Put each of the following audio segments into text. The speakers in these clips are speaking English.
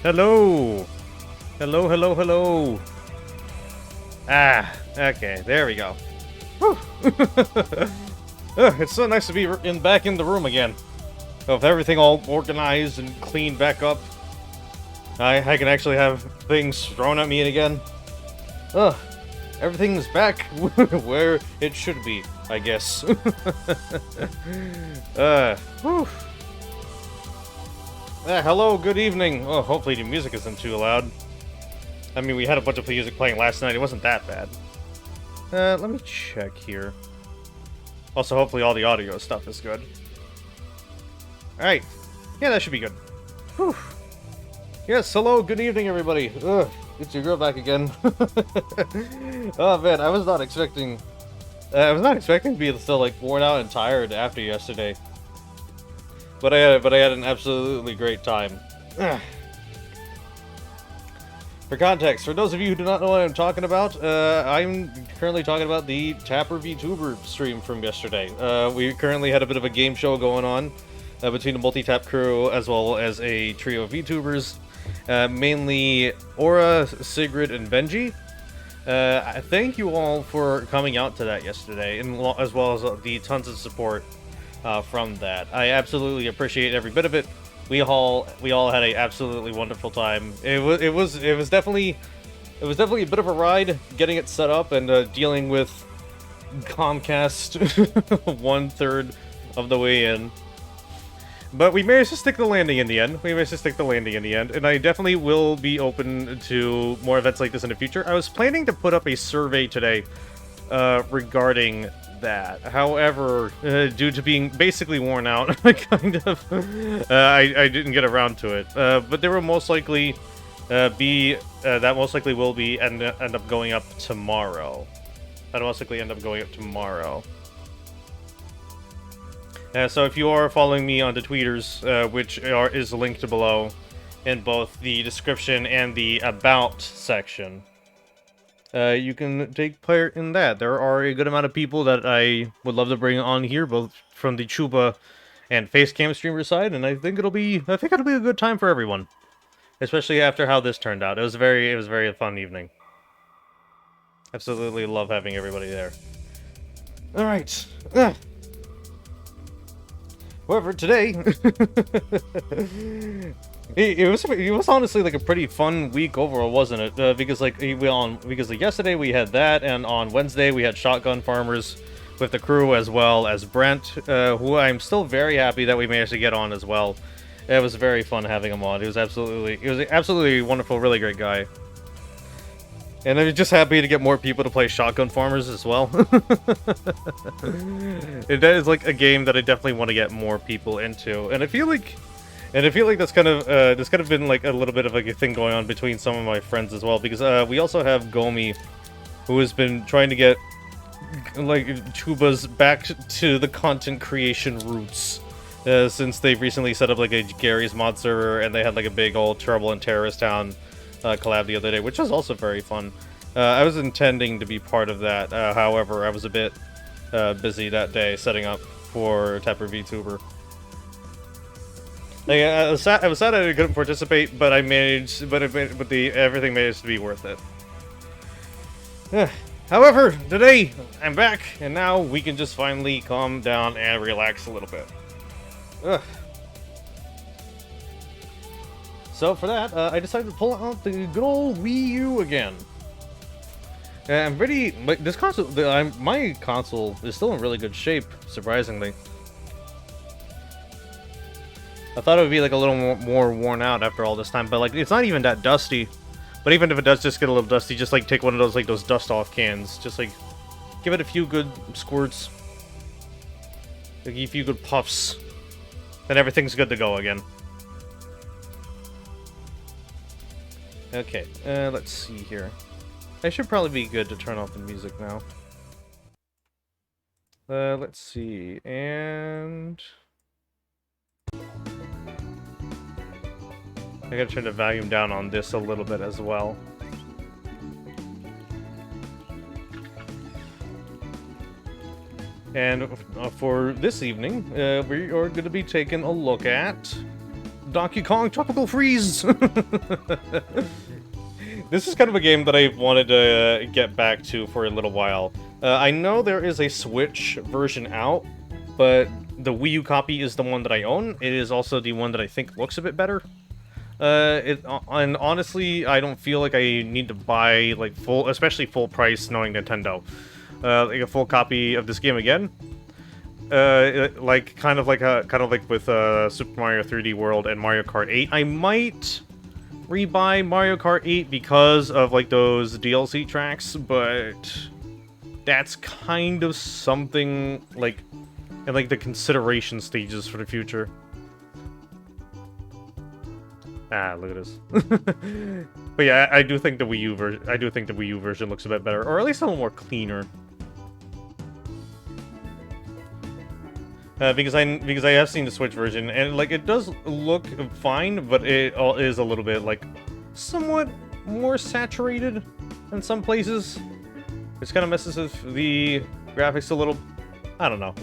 Hello! Hello, hello, hello! Ah, okay, there we go. Whew. It's so nice to be back in the room again. With everything all organized and cleaned back up. I can actually have things thrown at me again. Ugh, everything's back where it should be, I guess. Whew. Hello, good evening. Oh, hopefully the music isn't too loud. I mean, we had a bunch of music playing last night. It wasn't that bad. Let me check here. Also, hopefully all the audio stuff is good. Alright. Yeah, that should be good. Whew. Yes, hello, good evening, everybody. Ugh, it's your girl back again. Oh, man, I was not expecting... to be so, like, worn out and tired after yesterday. But I had an absolutely great time. For context, for those of you who do not know what I'm talking about, I'm currently talking about the Tapper VTuber stream from yesterday. We currently had a bit of a game show going on between the multi-tap crew as well as a trio of VTubers, mainly Aura, Sigrid, and Benji. Thank you all for coming out to that yesterday, and as well as the tons of support from that. I absolutely appreciate every bit of it. We all had a absolutely wonderful time. It was definitely a bit of a ride getting it set up and dealing with Comcast 1/3 of the way in. But we managed to stick the landing in the end. And I definitely will be open to more events like this in the future. I was planning to put up a survey today regarding that. However, due to being basically worn out, I didn't get around to it. But there will most likely that most likely will be end up going up tomorrow. So if you are following me on the tweeters, which is linked below in both the description and the about section, you can take part in that. There are a good amount of people that I would love to bring on here, both from the Chuba and Facecam streamer side, and I think it'll be a good time for everyone, especially after how this turned out. It was a very fun evening. Absolutely love having everybody there. All right. However, today it was honestly like a pretty fun week overall, wasn't it? Because yesterday we had that, and on Wednesday we had Shotgun Farmers with the crew as well as Brent, who I'm still very happy that we managed to get on as well. It was very fun having him on. He was absolutely wonderful, really great guy. And I'm just happy to get more people to play Shotgun Farmers as well. It is like a game that I definitely want to get more people into, and I feel like that's kind of been like a little bit of like a thing going on between some of my friends as well, because we also have Gomi, who has been trying to get like Chuba's back to the content creation roots, since they've recently set up like a Gary's mod server, and they had like a big old Trouble in Terrorist Town collab the other day, which was also very fun. I was intending to be part of that, however, I was a bit busy that day setting up for Tapper VTuber. Like, I was sad I couldn't participate, but I managed. But everything managed to be worth it. However, today I'm back, and now we can just finally calm down and relax a little bit. Ugh. So for that, I decided to pull out the good old Wii U again. I'm pretty like this console. My console is still in really good shape, surprisingly. I thought it would be like a little more worn out after all this time, but like it's not even that dusty. But even if it does just get a little dusty, just like take one of those dust off cans, just like give it a few good squirts, like a few good puffs, then everything's good to go again. Okay, let's see here. I should probably be good to turn off the music now. Let's see, and I gotta turn the volume down on this a little bit as well. And for this evening, we are going to be taking a look at Donkey Kong Tropical Freeze! This is kind of a game that I wanted to get back to for a little while. I know there is a Switch version out, but the Wii U copy is the one that I own. It is also the one that I think looks a bit better. And honestly, I don't feel like I need to buy, like, especially full price, knowing Nintendo. Like a full copy of this game again. Like, kind of like with Super Mario 3D World and Mario Kart 8. I might rebuy Mario Kart 8 because of, like, those DLC tracks, but that's kind of something, like, in, like, the consideration stages for the future. Ah, look at this. But yeah, I do think the Wii U version looks a bit better, or at least a little more cleaner. Because I have seen the Switch version, and like it does look fine, but it is a little bit like somewhat more saturated in some places, which kind of messes with the graphics a little. I don't know.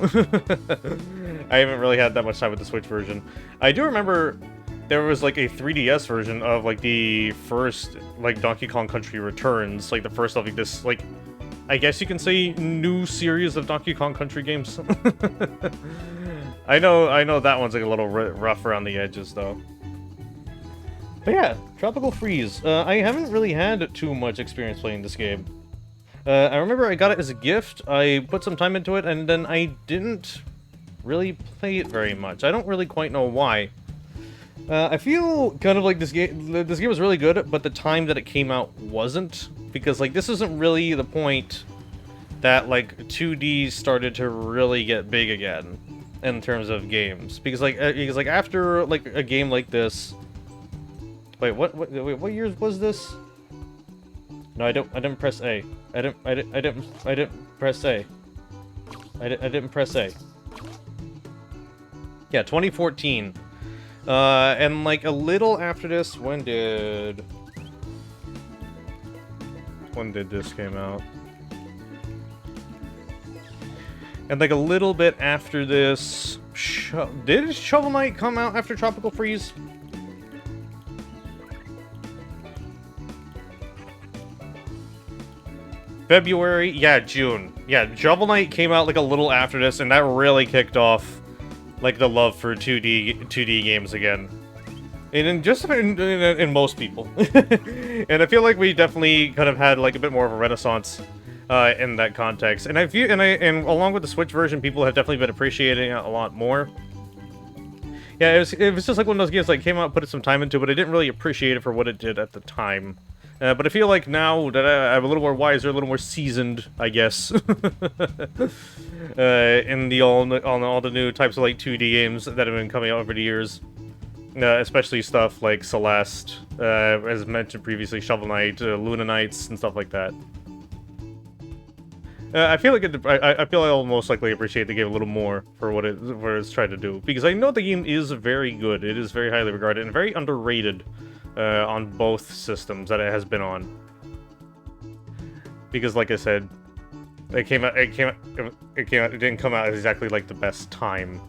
I haven't really had that much time with the Switch version. I do remember there was like a 3DS version of like the first like Donkey Kong Country Returns, like the first of like this like. I guess you can say new series of Donkey Kong Country games. I know that one's like a little rough around the edges though. But yeah, Tropical Freeze. I haven't really had too much experience playing this game. I remember I got it as a gift, I put some time into it, and then I didn't really play it very much. I don't really quite know why. I feel kind of like this game was really good, but the time that it came out wasn't. Because, like, this isn't really the point that, like, 2D started to really get big again in terms of games. Because, like, after, like, a game like this... Wait, what years was this? No, I didn't press A. I didn't press A. I didn't press A. Yeah, 2014. And, like, a little after this, when did this came out? And like a little bit after this, did Shovel Knight come out after Tropical Freeze? February? Yeah, June. Yeah, Shovel Knight came out like a little after this, and that really kicked off like the love for 2D games again. And in most people. And I feel like we definitely kind of had like a bit more of a renaissance in that context. And and along with the Switch version, people have definitely been appreciating it a lot more. Yeah, it was just like one of those games like came out, put some time into it, but I didn't really appreciate it for what it did at the time. But I feel like now that I'm a little more wiser, a little more seasoned, I guess, in all the new types of like 2D games that have been coming out over the years. Especially stuff like Celeste, as mentioned previously, Shovel Knight, Luna Knights, and stuff like that. I feel like I'll most likely appreciate the game a little more for what it's trying to do, because I know the game is very good. It is very highly regarded and very underrated on both systems that it has been on. Because, like I said, it didn't come out at exactly like the best time.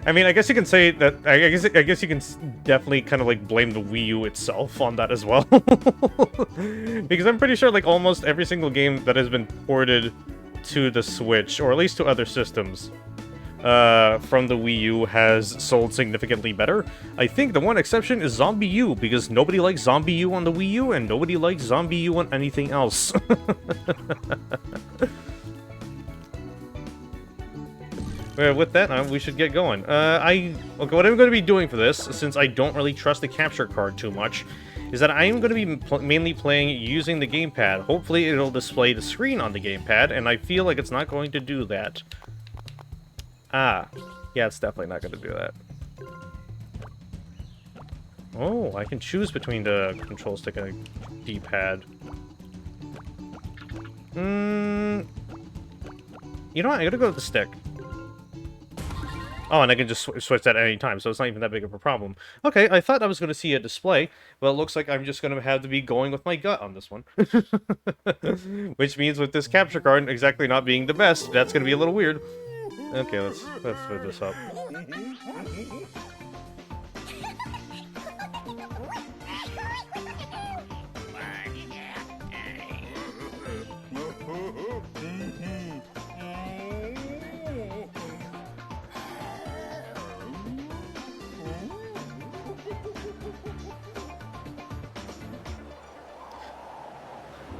I mean, I guess you can say that. I guess you can definitely kind of like blame the Wii U itself on that as well, because I'm pretty sure like almost every single game that has been ported to the Switch, or at least to other systems, from the Wii U has sold significantly better. I think the one exception is Zombie U, because nobody likes Zombie U on the Wii U, and nobody likes Zombie U on anything else. With that, we should get going. Okay, what I'm going to be doing for this, since I don't really trust the capture card too much, is that I am going to be mainly playing using the gamepad. Hopefully it'll display the screen on the gamepad, and I feel like it's not going to do that. Ah, yeah, it's definitely not going to do that. Oh, I can choose between the control stick and the D-pad. You know what, I gotta go with the stick. Oh, and I can just switch that at any time, so it's not even that big of a problem. Okay, I thought I was going to see a display, but it looks like I'm just going to have to be going with my gut on this one. Which means with this capture card exactly not being the best, that's going to be a little weird. Okay, let's put this up.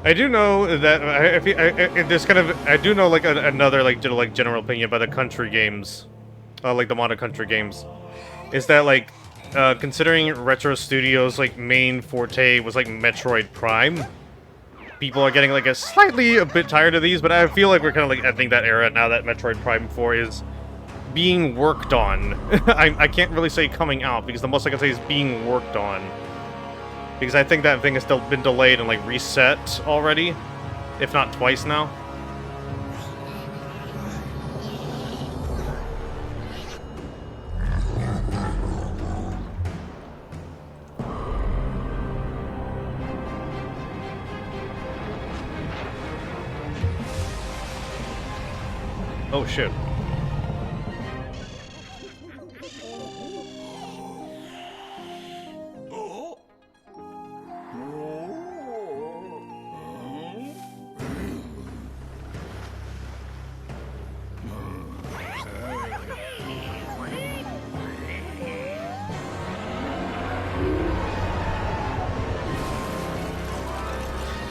I do know that there's kind of I do know like another like general opinion about the country games, like the modern country games, is that like considering Retro Studios like main forte was like Metroid Prime, people are getting like a bit tired of these, but I feel like we're kind of like ending that era now that Metroid Prime 4 is being worked on. I can't really say coming out because the most I can say is being worked on. Because I think that thing has still been delayed and, like, reset already. If not twice now. Oh, shit.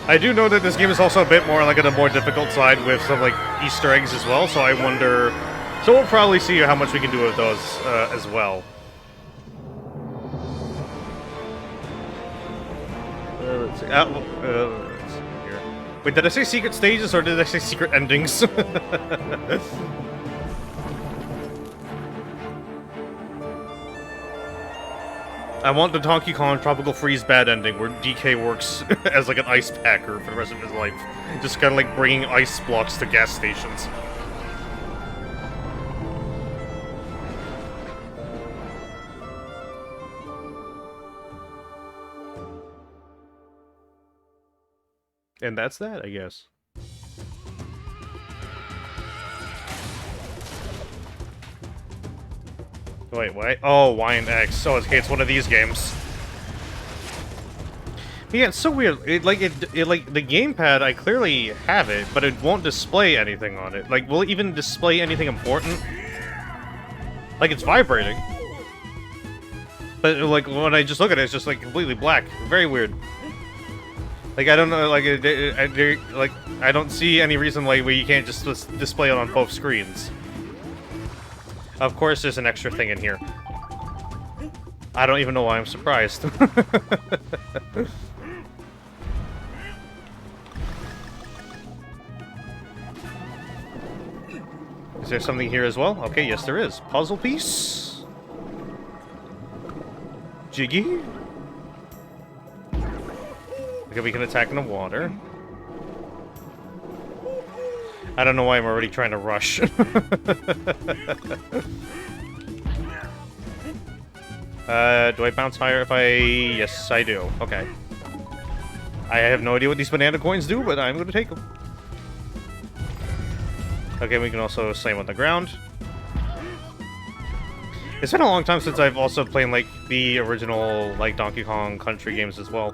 I do know that this game is also a bit more like on a more difficult side with some like Easter eggs as well, so I wonder. So we'll probably see how much we can do with those as well. Let's see. Let's see here. Wait, did I say secret stages or did I say secret endings? I want the Donkey Kong Tropical Freeze bad ending, where DK works as like an ice packer for the rest of his life. Just kind of like bringing ice blocks to gas stations. And that's that, I guess. Wait, what? Oh, Y and X. Oh, okay, it's one of these games. Yeah, it's so weird. It like the gamepad. I clearly have it, but it won't display anything on it. Like, will it even display anything important? Like, it's vibrating, but like when I just look at it, it's just like completely black. Very weird. Like, I don't know. Like, I don't see any reason why you can't just display it on both screens. Of course, there's an extra thing in here. I don't even know why I'm surprised. Is there something here as well? Okay, yes there is. Puzzle piece. Jiggy. Okay, we can attack in the water. I don't know why I'm already trying to rush. Do I bounce higher if I... Yes, I do. Okay. I have no idea what these banana coins do, but I'm going to take them. Okay, we can also slam on the ground. It's been a long time since I've also played, like, the original, like, Donkey Kong Country games as well.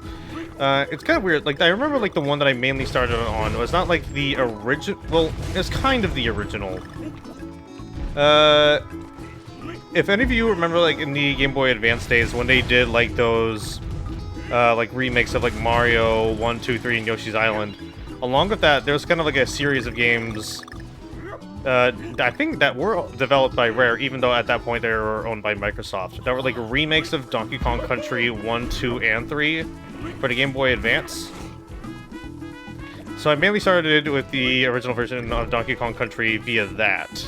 It's kind of weird. Like, I remember, like, the one that I mainly started on was not, like, the original... Well, it's kind of the original. If any of you remember, like, in the Game Boy Advance days, when they did, like, those, like, remakes of, like, Mario 1, 2, 3, and Yoshi's Island, along with that, there was kind of, like, a series of games... I think that were developed by Rare, even though at that point they were owned by Microsoft. That were like remakes of Donkey Kong Country 1, 2, and 3 for the Game Boy Advance. So I mainly started with the original version of Donkey Kong Country via that.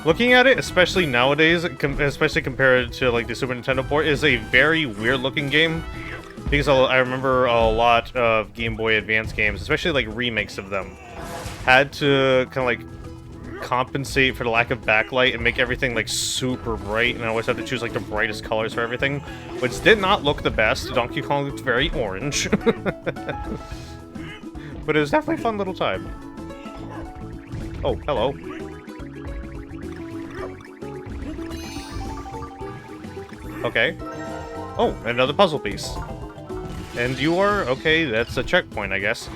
Looking at it, especially nowadays, especially compared to like the Super Nintendo port, is a very weird-looking game. Because I remember a lot of Game Boy Advance games, especially like remakes of them, had to kind of like compensate for the lack of backlight and make everything like super bright, and I always had to choose like the brightest colors for everything, which did not look the best. Donkey Kong looked very orange. But it was definitely a fun little time. Oh, hello. Okay. Oh, another puzzle piece. And you are... Okay, that's a checkpoint, I guess.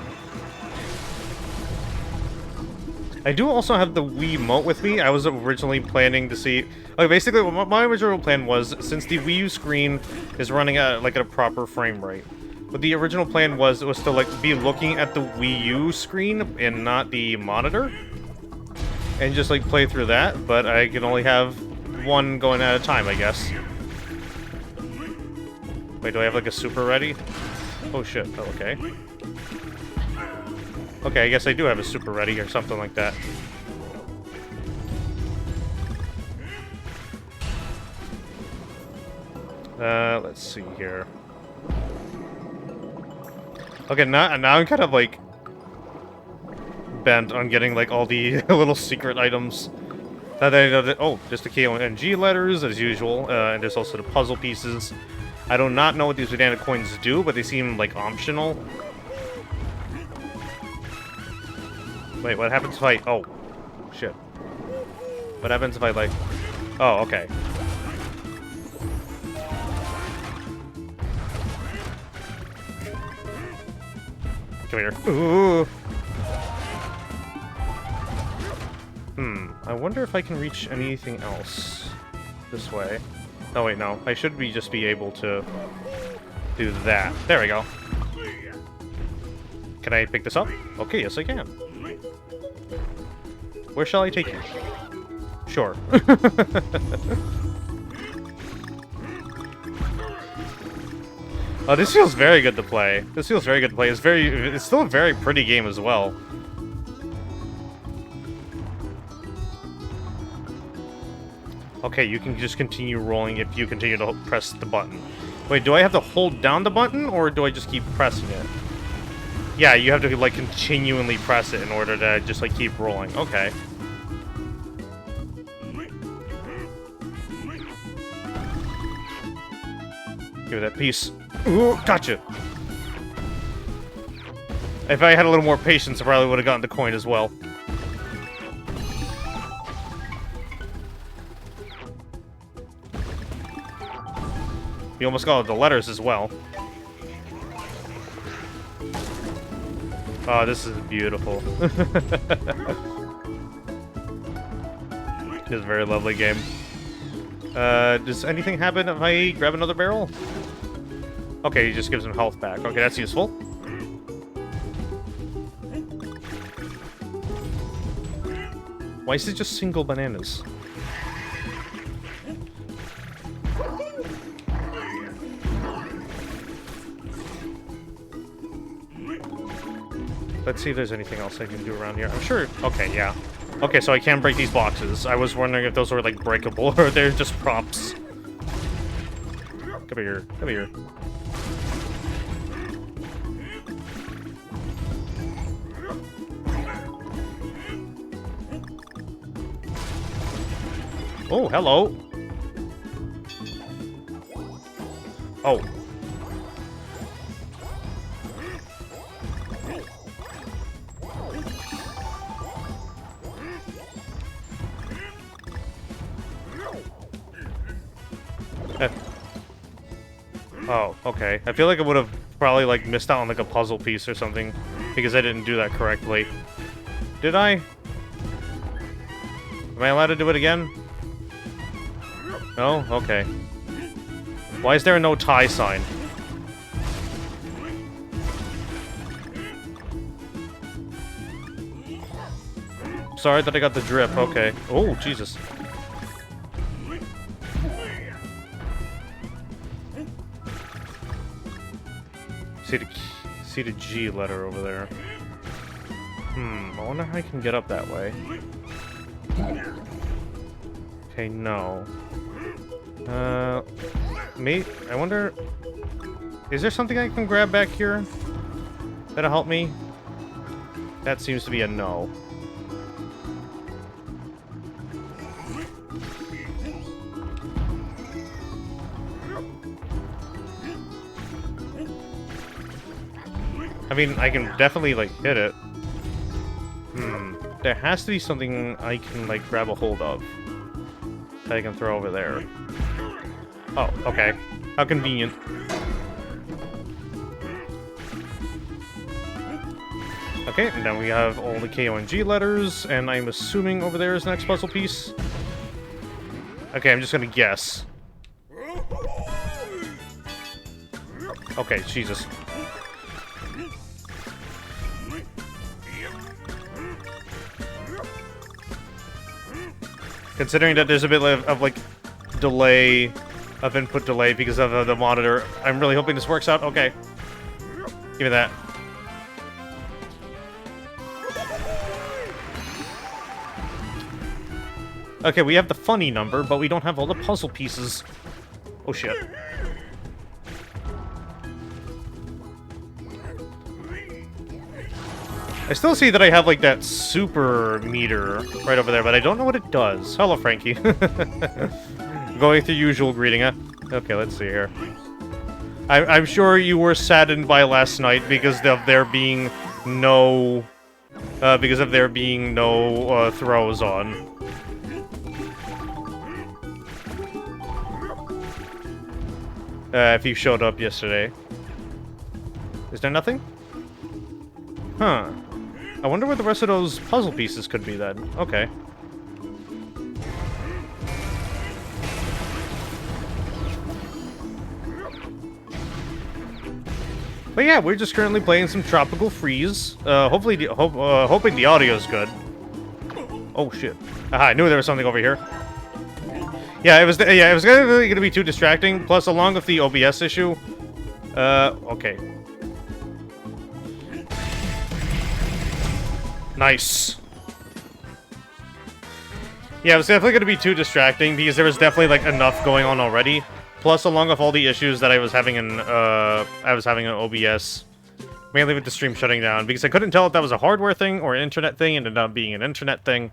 I do also have the Wii Remote with me. I was originally planning to see... Okay, basically, what my original plan was, since the Wii U screen is running at, like, at a proper frame rate, what the original plan was to, like, be looking at the Wii U screen and not the monitor, and just, like, play through that, but I can only have one going at a time, I guess. Wait, do I have, like, a super ready? Oh, shit. Oh, okay. Okay, I guess I do have a super ready or something like that. Let's see here. Okay, now I'm kind of, like, bent on getting, like, all the little secret items. Oh, just the K, O, and G letters, as usual, and there's also the puzzle pieces. I do not know what these banana coins do, but they seem, like, optional. Wait, what happens if I... Oh, shit. What happens if I, like... Oh, okay. Come here. Ooh. I wonder if I can reach anything else this way. Oh, wait, no. I should just be able to do that. There we go. Can I pick this up? Okay, yes I can. Where shall I take you? Sure. Oh, this feels very good to play. This feels very good to play. It's still a very pretty game as well. Okay, you can just continue rolling if you continue to press the button. Wait, do I have to hold down the button, or do I just keep pressing it? Yeah, you have to, like, continually press it in order to just, like, keep rolling. Okay. Give me that piece. Ooh, gotcha! If I had a little more patience, I probably would have gotten the coin as well. You almost got the letters as well. Oh, this is beautiful. It's a very lovely game. Does anything happen if I grab another barrel? Okay, he just gives him health back. Okay, that's useful. Why is it just single bananas? Let's see if there's anything else I can do around here. I'm sure... Okay, yeah. Okay, so I can break these boxes. I was wondering if those were, like, breakable, or they're just props. Come here. Come here. Oh, hello. Oh. Oh, okay. I feel like I would have probably, like, missed out on, like, a puzzle piece or something, because I didn't do that correctly. Did I? Am I allowed to do it again? No? Okay. Why is there no tie sign? Sorry that I got the drip, okay. Oh, Jesus. See the G letter over there. I wonder how I can get up that way. Okay, no. I wonder... Is there something I can grab back here that'll help me? That seems to be a no. I mean, I can definitely, like, hit it. There has to be something I can, like, grab a hold of that I can throw over there. Oh, okay. How convenient. Okay, and then we have all the K, O, and G letters, and I'm assuming over there is the next puzzle piece. Okay, I'm just gonna guess. Okay, Jesus. Considering that there's a bit of like, delay, of input delay because of the monitor, I'm really hoping this works out. Okay. Give me that. Okay, we have the funny number, but we don't have all the puzzle pieces. Oh, shit. I still see that I have, like, that super meter right over there, but I don't know what it does. Hello, Frankie. Going through usual greeting, huh? Okay, let's see here. I'm sure you were saddened by last night because of there being no... throws on. If you showed up yesterday. Is there nothing? Huh. I wonder where the rest of those puzzle pieces could be then. Okay. But yeah, we're just currently playing some Tropical Freeze. Hopefully, hoping the audio's good. Oh shit! Aha, I knew there was something over here. Yeah, it was really gonna be too distracting. Plus, along with the OBS issue. Okay. Nice. Yeah, it was definitely gonna be too distracting because there was definitely like enough going on already. Plus, along with all the issues that I was having in OBS, mainly with the stream shutting down, because I couldn't tell if that was a hardware thing or an internet thing, and ended up being an internet thing.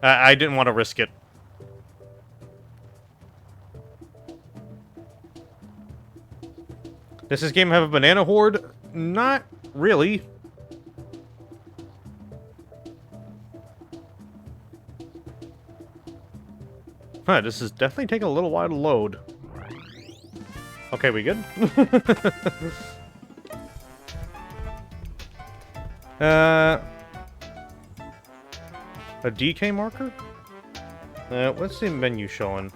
I didn't want to risk it. Does this game have a banana horde? Not really. Huh, this is definitely taking a little while to load. Okay, we good? A DK marker? What's the menu showing?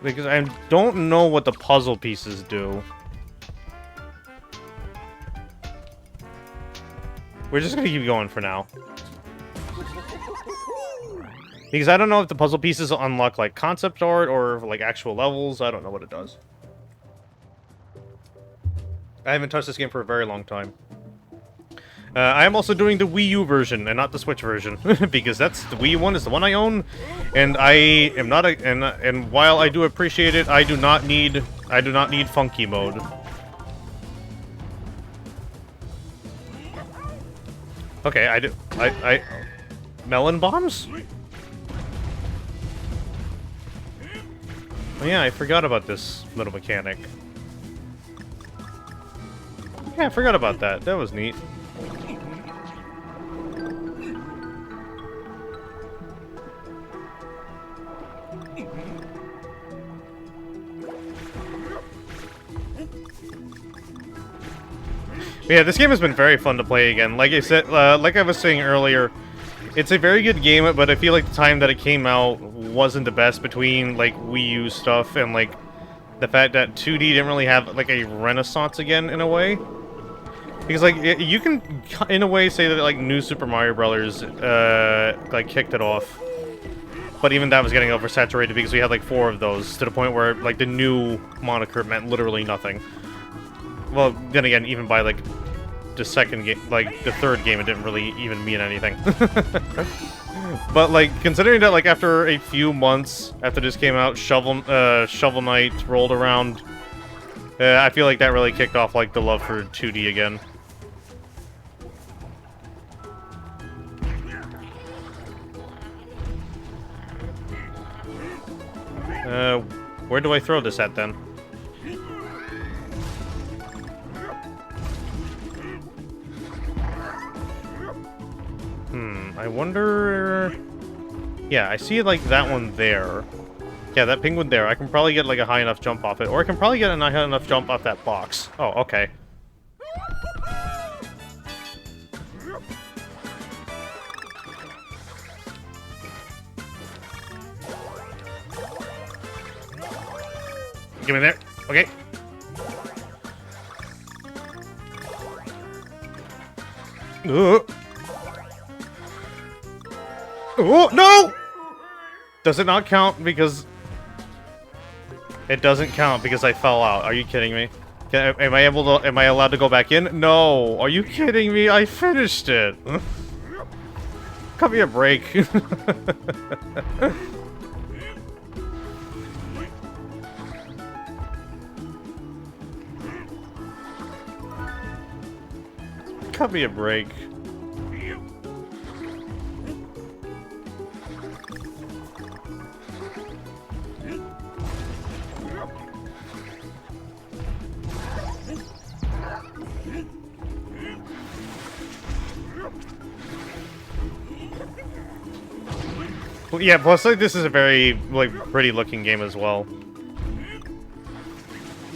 Because I don't know what the puzzle pieces do. We're just gonna keep going for now. Because I don't know if the puzzle pieces unlock, like, concept art or, like, actual levels. I don't know what it does. I haven't touched this game for a very long time. I am also doing the Wii U version and not the Switch version because that's the Wii U one is the one I own, and I am not a and while I do appreciate it, I do not need funky mode. Okay, I melon bombs? Oh, yeah, I forgot about this little mechanic. Yeah, I forgot about that. That was neat. Yeah, this game has been very fun to play again. Like I said, like I was saying earlier, it's a very good game, but I feel like the time that it came out wasn't the best between, like, Wii U stuff and, like, the fact that 2D didn't really have, like, a renaissance again, in a way. Because, like, you can, in a way, say that, like, New Super Mario Brothers, like, kicked it off. But even that was getting oversaturated because we had, like, 4 of those, to the point where, like, the new moniker meant literally nothing. Well, then again, even by, like, the second game, like, the third game, it didn't really even mean anything. But, like, considering that, like, after a few months after this came out, Shovel Knight rolled around, I feel like that really kicked off, like, the love for 2D again. Where do I throw this at, then? I wonder... Yeah, I see, like, that one there. Yeah, that penguin there. I can probably get, like, a high enough jump off it. Or I can probably get a high enough jump off that box. Oh, okay. Give me there. Okay. Oh, no! Does it not count because... It doesn't count because I fell out. Are you kidding me? Am I able to... Am I allowed to go back in? No! Are you kidding me? I finished it! Cut me a break. Cut me a break. Well, yeah, plus like this is a very like pretty looking game as well.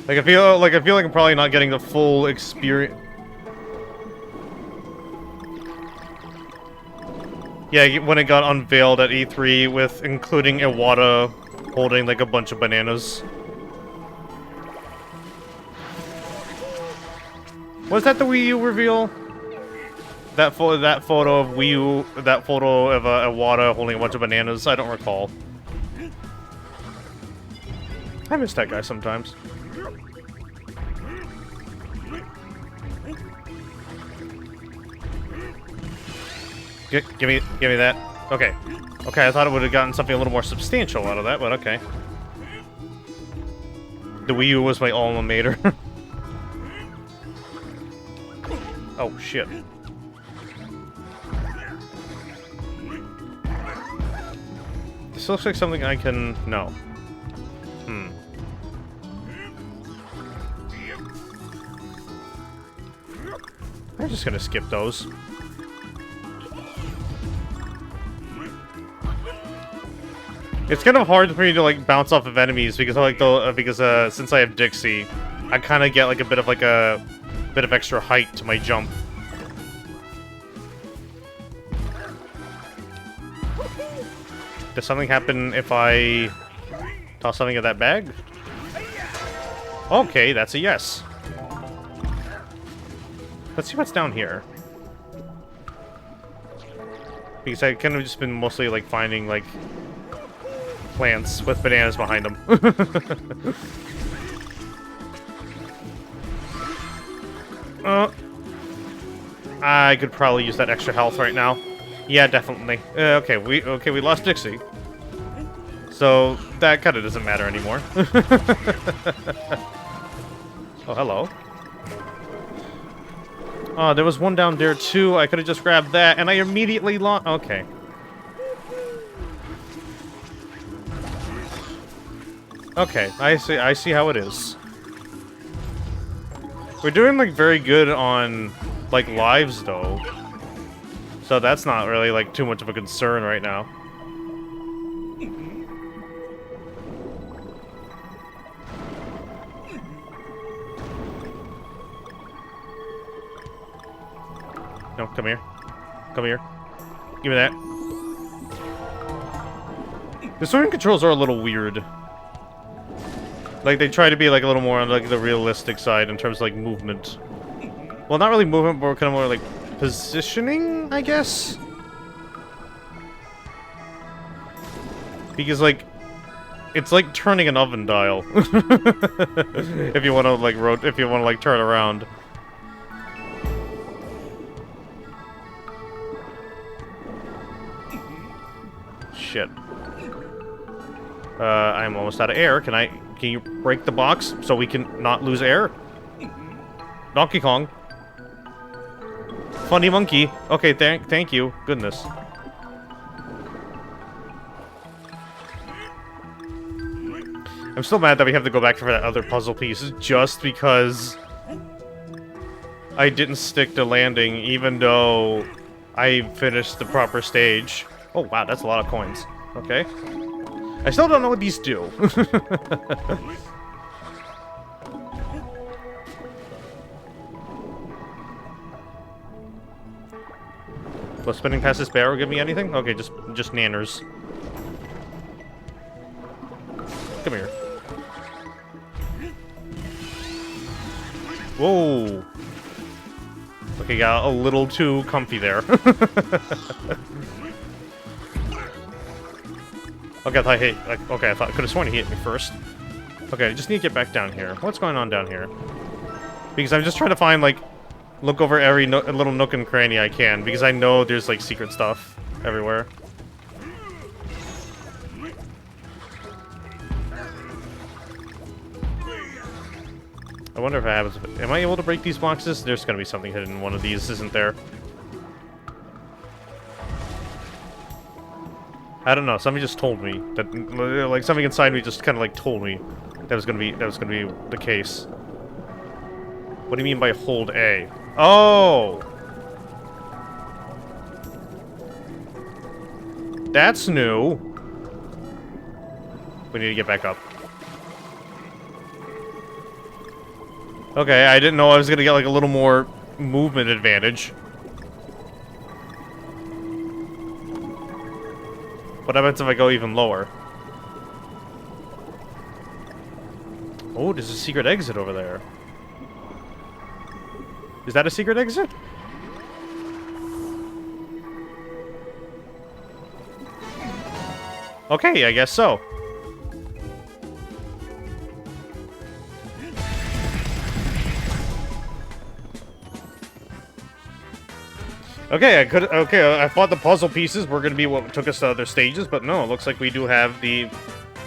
Like I feel like I'm probably not getting the full experience. Yeah, when it got unveiled at E3 with including Iwata holding like a bunch of bananas. Was that the Wii U reveal? That photo of Wii U, that photo of Iwata holding a bunch of bananas, I don't recall. I miss that guy sometimes. Give me that. Okay. Okay, I thought it would have gotten something a little more substantial out of that, but okay. The Wii U was my alma mater. Oh, shit. This looks like something I can... No. I'm just gonna skip those. It's kind of hard for me to like bounce off of enemies because I like the since I have Dixie, I kind of get like a bit of extra height to my jump. Does something happen if I toss something in that bag? Okay, that's a yes. Let's see what's down here. Because I kind of just been mostly like finding like plants with bananas behind them. I could probably use that extra health right now. Yeah, definitely. Okay, we lost Dixie. So that kind of doesn't matter anymore. Oh, hello. Oh, there was one down there too. I could have just grabbed that, and I immediately lost. Okay. Okay, I see how it is. We're doing like very good on like lives though. So that's not really like too much of a concern right now. No, come here. Come here. Give me that. The swimming controls are a little weird. Like, they try to be, like, a little more on, like, the realistic side in terms of, like, movement. Well, not really movement, but kind of more, like, positioning, I guess? Because, like, it's like turning an oven dial. If you want to, like, turn around. Shit. I'm almost out of air. Can you break the box so we can not lose air? Donkey Kong. Funny monkey. Okay, thank you. Goodness. I'm still mad that we have to go back for that other puzzle piece just because I didn't stick to landing even though I finished the proper stage. Oh wow, that's a lot of coins. Okay. I still don't know what these do. Will spinning past this barrel give me anything? Okay, just nanners. Come here. Whoa. Okay, got a little too comfy there. Okay, I thought I could have sworn he hit me first. Okay, I just need to get back down here. What's going on down here? Because I'm just trying to find, like, look over every little nook and cranny I can, because I know there's, like, secret stuff everywhere. I wonder if it happens. Am I able to break these boxes? There's gonna be something hidden in one of these, isn't there? I don't know. Somebody just told me that, like, something inside me just kind of like told me that was gonna be the case. What do you mean by hold A? Oh, that's new. We need to get back up. Okay, I didn't know I was gonna get like a little more movement advantage. What happens if I go even lower? Oh, there's a secret exit over there. Is that a secret exit? Okay, I guess so. Okay, I thought the puzzle pieces were gonna be what took us to other stages, but no, it looks like we do have the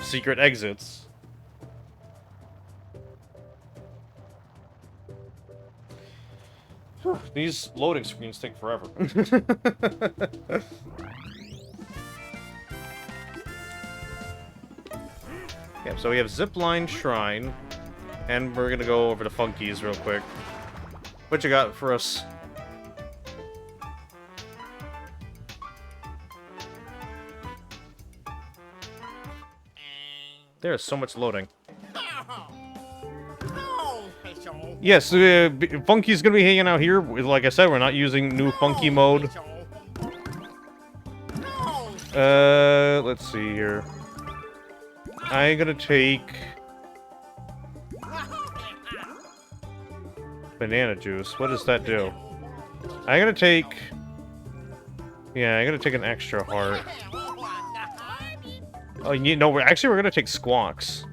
secret exits. Whew, these loading screens take forever. Yeah, so we have Zipline Shrine, and we're gonna go over to Funky's real quick. What you got for us? There's so much loading. Yes, Funky's gonna be hanging out here. Like I said, we're not using new Funky mode. Let's see here. I'm gonna take banana juice. What does that do? I'm gonna take... Yeah, I'm gonna take an extra heart. Oh, you know, we're gonna take squawks,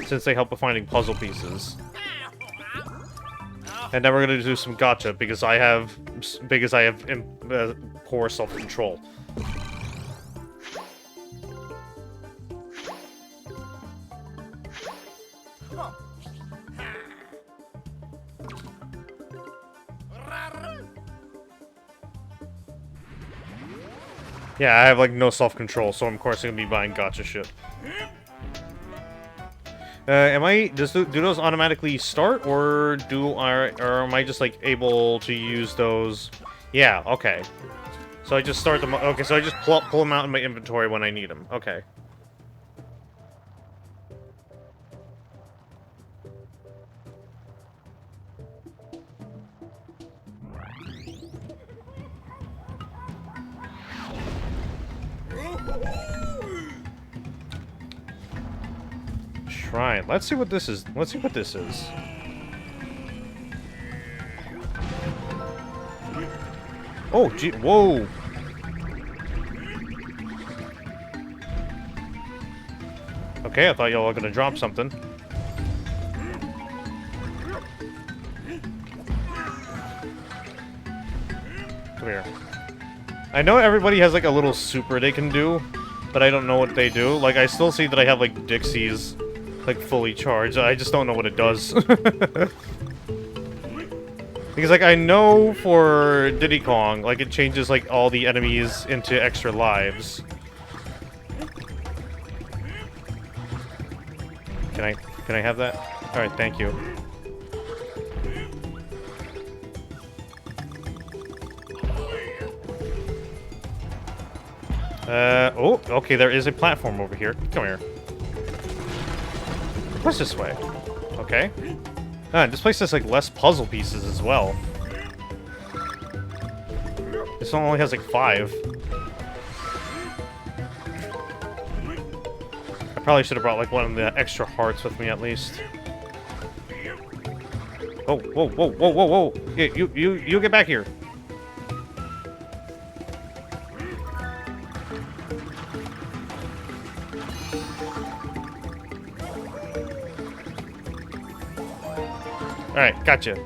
since they help with finding puzzle pieces. And then we're gonna do some gacha because I have poor self-control. Yeah, I have like no self-control, so I'm of course gonna be buying gacha shit. Do those automatically start, or am I just like able to use those? Yeah, okay. So I just start them. Okay, so I just pull them out in my inventory when I need them. Okay. Shrine. Let's see what this is. Let's see what this is. Oh, gee, whoa. Okay, I thought y'all were gonna drop something. Come here. I know everybody has like a little super they can do, but I don't know what they do. Like, I still see that I have like Dixie's like fully charged. I just don't know what it does. Because like I know for Diddy Kong, like it changes like all the enemies into extra lives. Can I have that? All right, thank you. Oh, okay, there is a platform over here. Come here. What's this way? Okay. This place has, like, less puzzle pieces as well. This one only has, like, 5. I probably should have brought, like, one of the extra hearts with me, at least. Oh, whoa, whoa, whoa, whoa, whoa! Yeah, you get back here. All right, gotcha.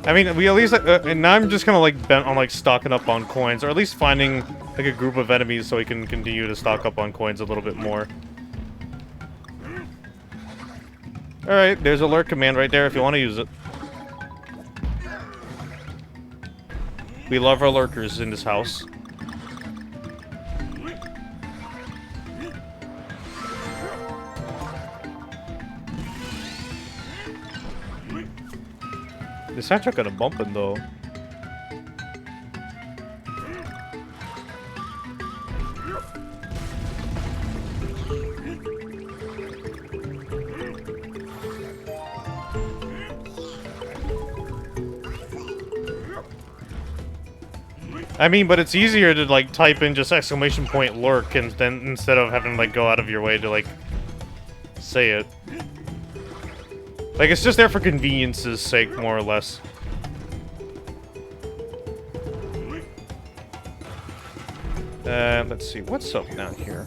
I mean, we at least, and now I'm just kind of like bent on like stocking up on coins, or at least finding like a group of enemies so we can continue to stock up on coins a little bit more. All right, there's a lurk command right there if you want to use it. We love our lurkers in this house. The soundtrack got a bumping though. I mean, but it's easier to like type in just exclamation point lurk and then instead of having to like go out of your way to like say it. Like it's just there for convenience's sake, more or less. Let's see, what's up down here?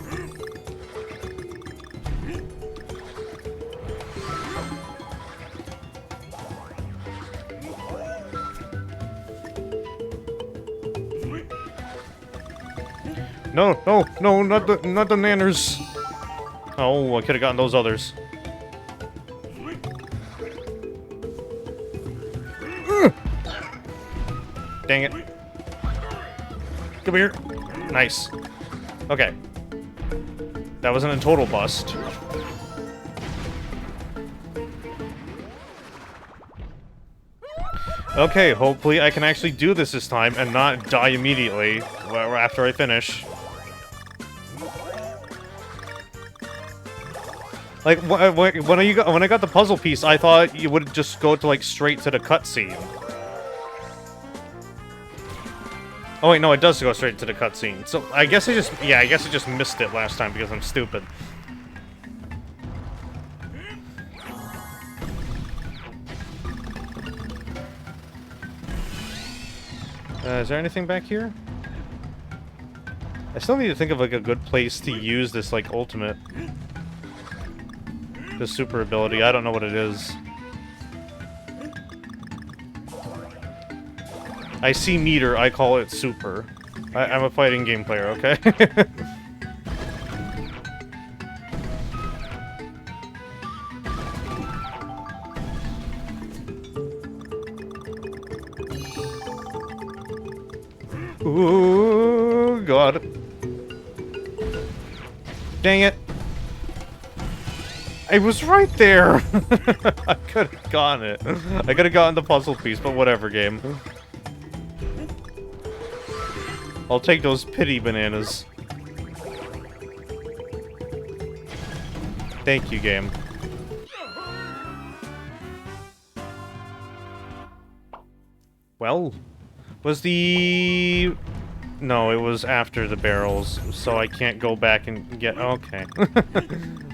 No, no, no, not the nanners. Oh, I could have gotten those others. Dang it. Come here. Nice. Okay. That wasn't a total bust. Okay, hopefully I can actually do this time and not die immediately after I finish. Like, when I got the puzzle piece, I thought you would just go to, like, straight to the cutscene. Oh wait, no, it does go straight to the cutscene. So, I guess I just missed it last time because I'm stupid. Is there anything back here? I still need to think of, like, a good place to use this, like, ultimate. This super ability. I don't know what it is. I see meter, I call it super. I'm a fighting game player, okay? Ooh, God. Dang it. I was right there! I could have gotten it. I could have gotten the puzzle piece, but whatever, game. I'll take those pity bananas. Thank you, game. Well, was the... No, it was after the barrels, so I can't go back and get... Okay.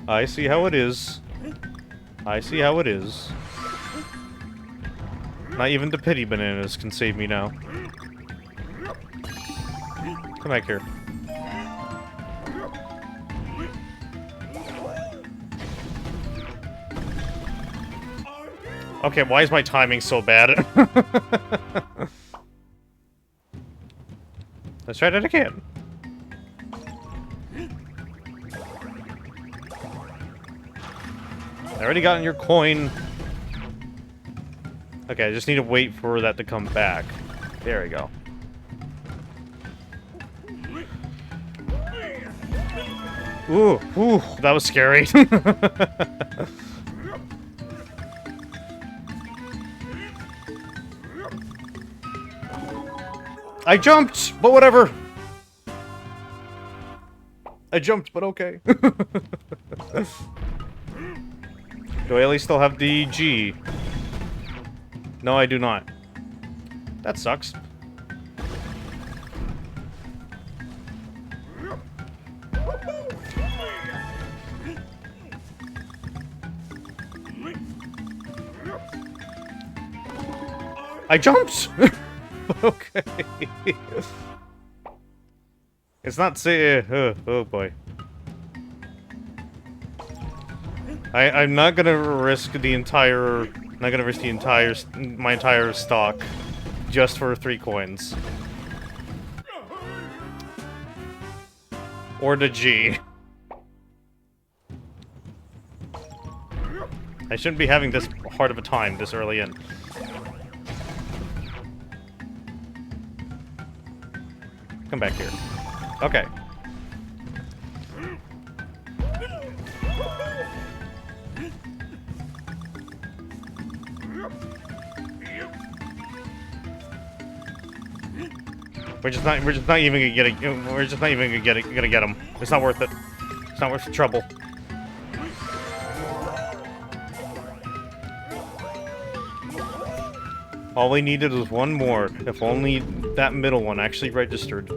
I see how it is. I see how it is. Not even the pity bananas can save me now. Come back here. Okay, why is my timing so bad? Let's try that again. I already gotten your coin. Okay, I just need to wait for that to come back. There we go. Ooh, ooh, that was scary. I jumped, but whatever. I jumped, but okay. Do I at least still have the G? No, I do not. That sucks. I jumped! Okay. It's not say. Oh boy. I'm not gonna risk the entire. Not gonna risk the entire my entire stock just for 3 coins. Or the G. I shouldn't be having this hard of a time this early in. Come back here. Okay. We're just not even gonna get it. We're just not even gonna get him. It's not worth it. It's not worth the trouble. All we needed was one more. If only that middle one actually registered.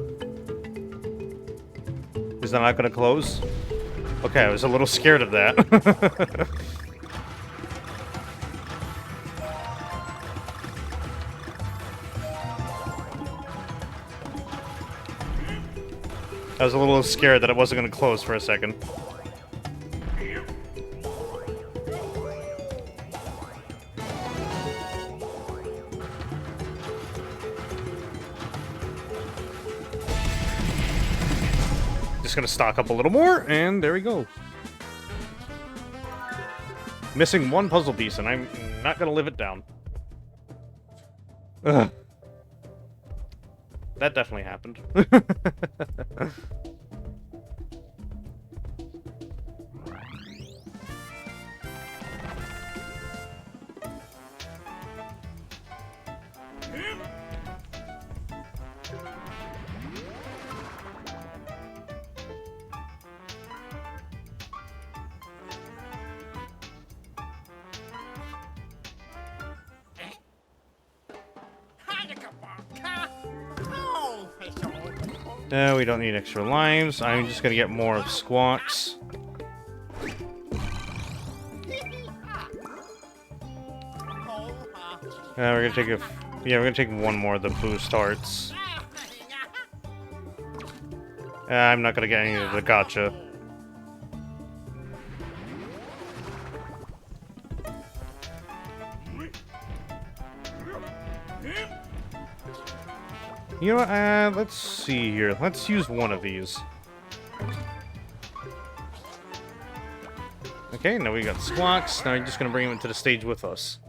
Is that not gonna close? Okay, I was a little scared of that. I was a little scared that it wasn't going to close for a second. Just going to stock up a little more, and there we go. Missing 1 puzzle piece, and I'm not going to live it down. Ugh. That definitely happened. No, we don't need extra lives. I'm just gonna get more of Squawks. We're gonna take a... Yeah, we're gonna take 1 more of the boost hearts. I'm not gonna get any of the gotcha. You know what, let's see here. Let's use 1 of these. Okay, now we got Squawks. Now we're just gonna bring him into the stage with us.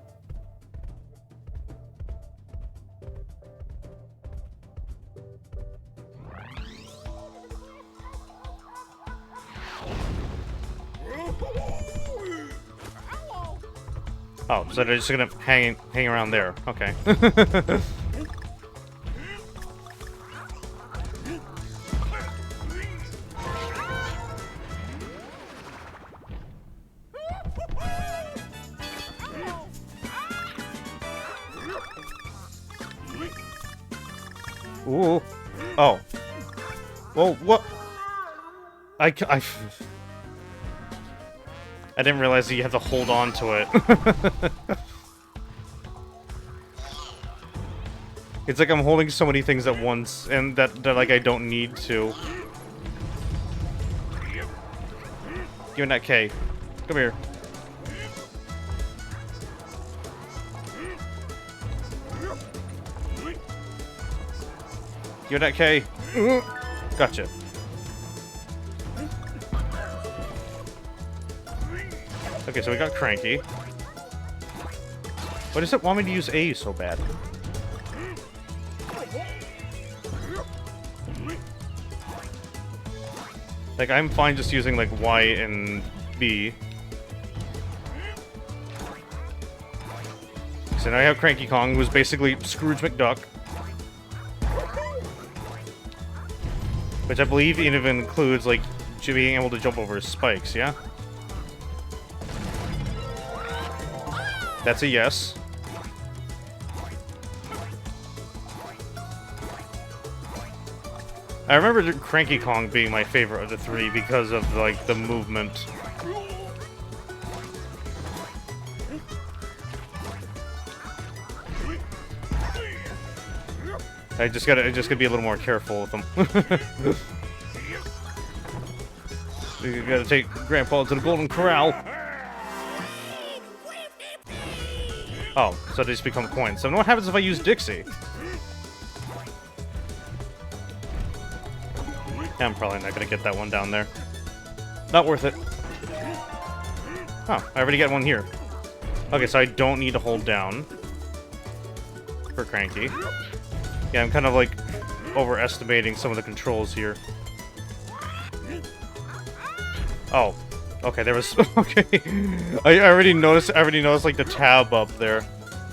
Oh, so they're just gonna hang around there. Okay. Ooh. Oh. Whoa, what? I didn't realize that you have to hold on to it. It's like I'm holding so many things at once, and that like I don't need to. Give me that K. Come here. Give me that K. Gotcha. Okay, so we got Cranky. Why does it want me to use A so bad? Like, I'm fine just using, like, Y and B. So now I have Cranky Kong, who's basically Scrooge McDuck. Which I believe even includes, like, being able to jump over spikes, yeah? That's a yes. I remember Cranky Kong being my favorite of the 3 because of, like, the movement. I just gotta be a little more careful with them. We gotta take Grandpa to the Golden Corral. Oh, so they just become coins. So what happens if I use Dixie? Yeah, I'm probably not gonna get that one down there. Not worth it. Oh, I already get one here. Okay, so I don't need to hold down for Cranky. Yeah, I'm kind of like overestimating some of the controls here. Oh, okay. There was okay. I already noticed. Like the tab up there.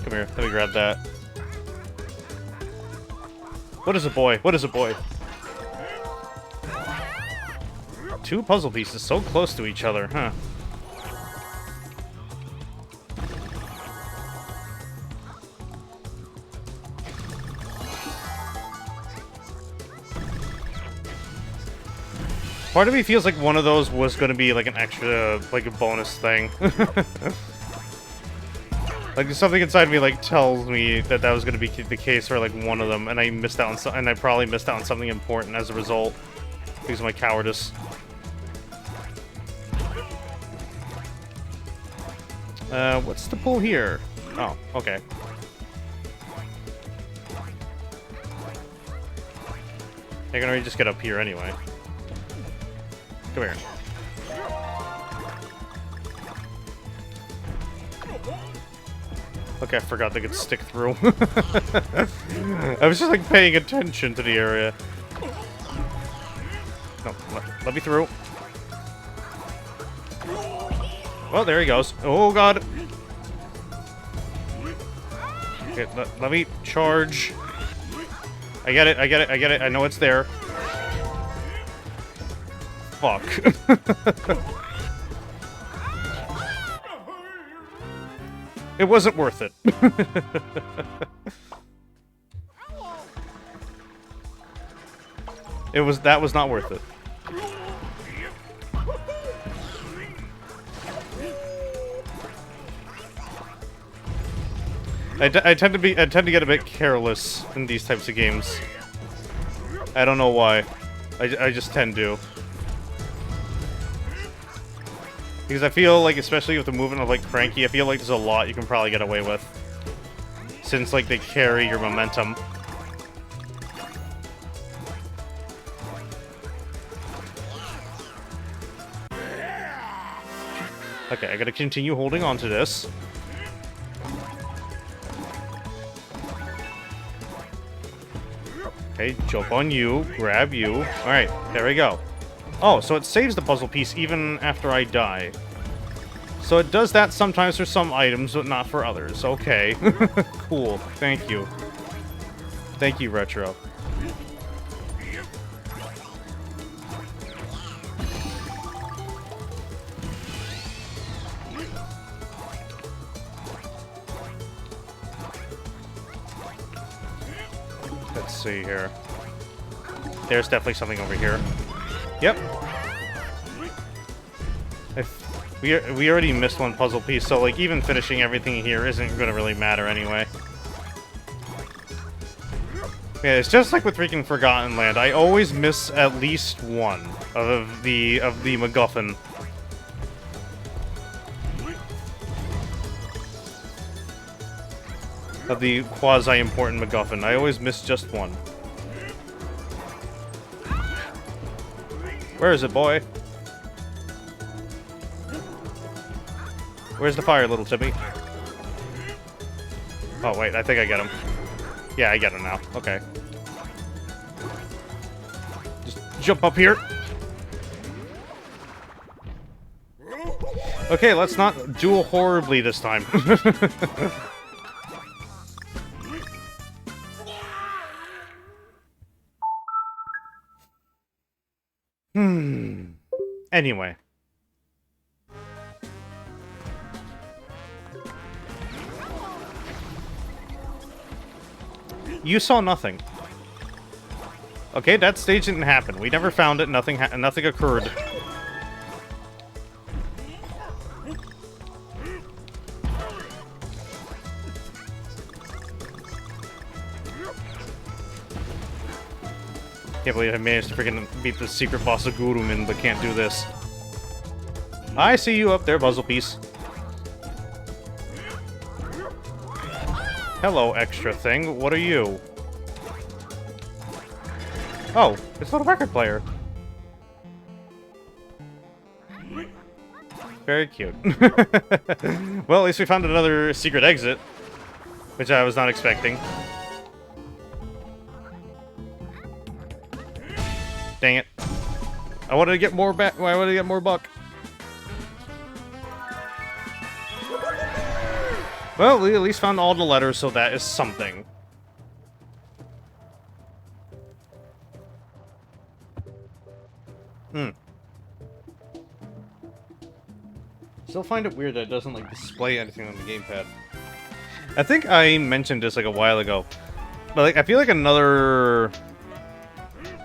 Come here. Let me grab that. What is a boy? What is a boy? Two puzzle pieces so close to each other, huh? Part of me feels like one of those was going to be like an extra, like a bonus thing. Like something inside me like tells me that that was going to be the case for like one of them, and I missed out on and I probably missed out on something important as a result because of my cowardice. What's the pull here? Oh, okay. I can already just get up here anyway. Come here. Okay, I forgot they could stick through. I was just like paying attention to the area. No, let me through. Oh, there he goes. Oh, God. Okay, let me charge. I get it, I get it, I get it. I know it's there. Fuck. It wasn't worth it. That was not worth it. I tend to get a bit careless in these types of games. I don't know why. I just tend to. Because I feel like, especially with the movement of like Cranky, I feel like there's a lot you can probably get away with. Since like they carry your momentum. Okay, I gotta continue holding on to this. Okay, jump on you, grab you. Alright, there we go. Oh, so it saves the puzzle piece even after I die. So it does that sometimes for some items, but not for others. Okay. Cool. Thank you. Thank you, Retro. Let's see here. There's definitely something over here. Yep. We already missed one puzzle piece, so like even finishing everything here isn't gonna really matter anyway. Yeah, it's just like with freaking Forgotten Land. I always miss at least one of the MacGuffin. Of the quasi-important MacGuffin. I always miss just one. Where is it, boy? Where's the fire, little Timmy? Oh, wait, I think I get him. Yeah, I get him now. Okay. Just jump up here. Okay, let's not duel horribly this time. Anyway. You saw nothing. Okay, that stage didn't happen. We never found it. Nothing occurred. Can't believe I managed to freaking beat the secret boss of Gurumin, but can't do this. I see you up there, puzzle piece. Hello, extra thing. What are you? Oh, it's not a record player. Very cute. Well, at least we found another secret exit, which I was not expecting. Dang it. I wanted to get more back. I wanted to get more buck. Well, we at least found all the letters, so that is something. Still find it weird that it doesn't, like, display anything on the gamepad. I think I mentioned this, like, a while ago. But, like, I feel like another,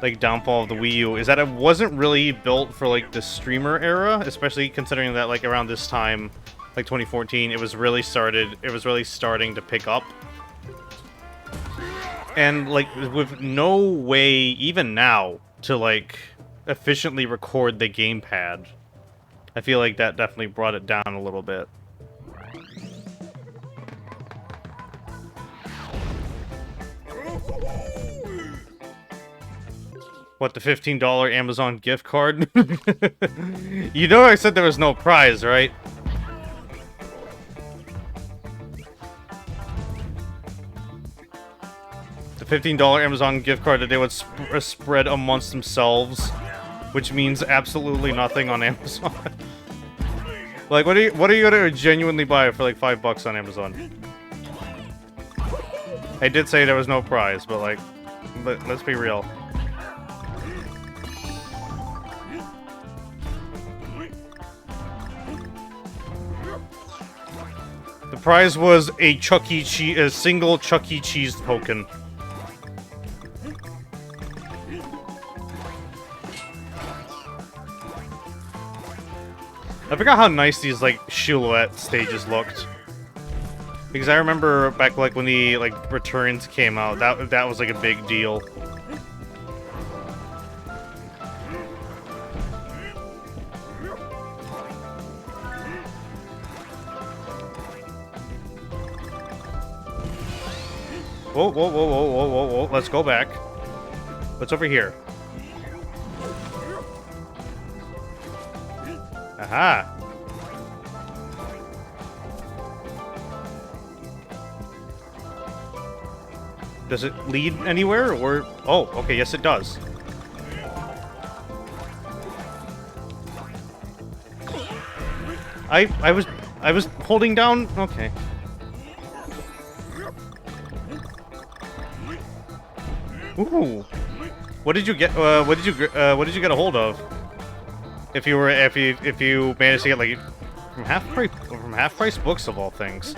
like, downfall of the Wii U is that it wasn't really built for, like, the streamer era, especially considering that, like, around this time, like, 2014, it was really starting to pick up. And, like, with no way, even now, to, like, efficiently record the gamepad. I feel like that definitely brought it down a little bit. What, the $15 Amazon gift card? You know I said there was no prize, right? The $15 Amazon gift card that they would spread amongst themselves, which means absolutely nothing on Amazon. Like, what are you gonna genuinely buy for like $5 on Amazon? I did say there was no prize, but like, let's be real. The prize was a single Chuck E. Cheese token. I forgot how nice these, like, silhouette stages looked. Because I remember back, like, when the, like, returns came out, that was, like, a big deal. Whoa, whoa, whoa, whoa, whoa, whoa, whoa, let's go back. What's over here? Aha! Does it lead anywhere, or... Oh, okay, yes it does. I was holding down... Okay. Ooh. What did you get, what did you get a hold of? If you managed to get, like, from half price books of all things.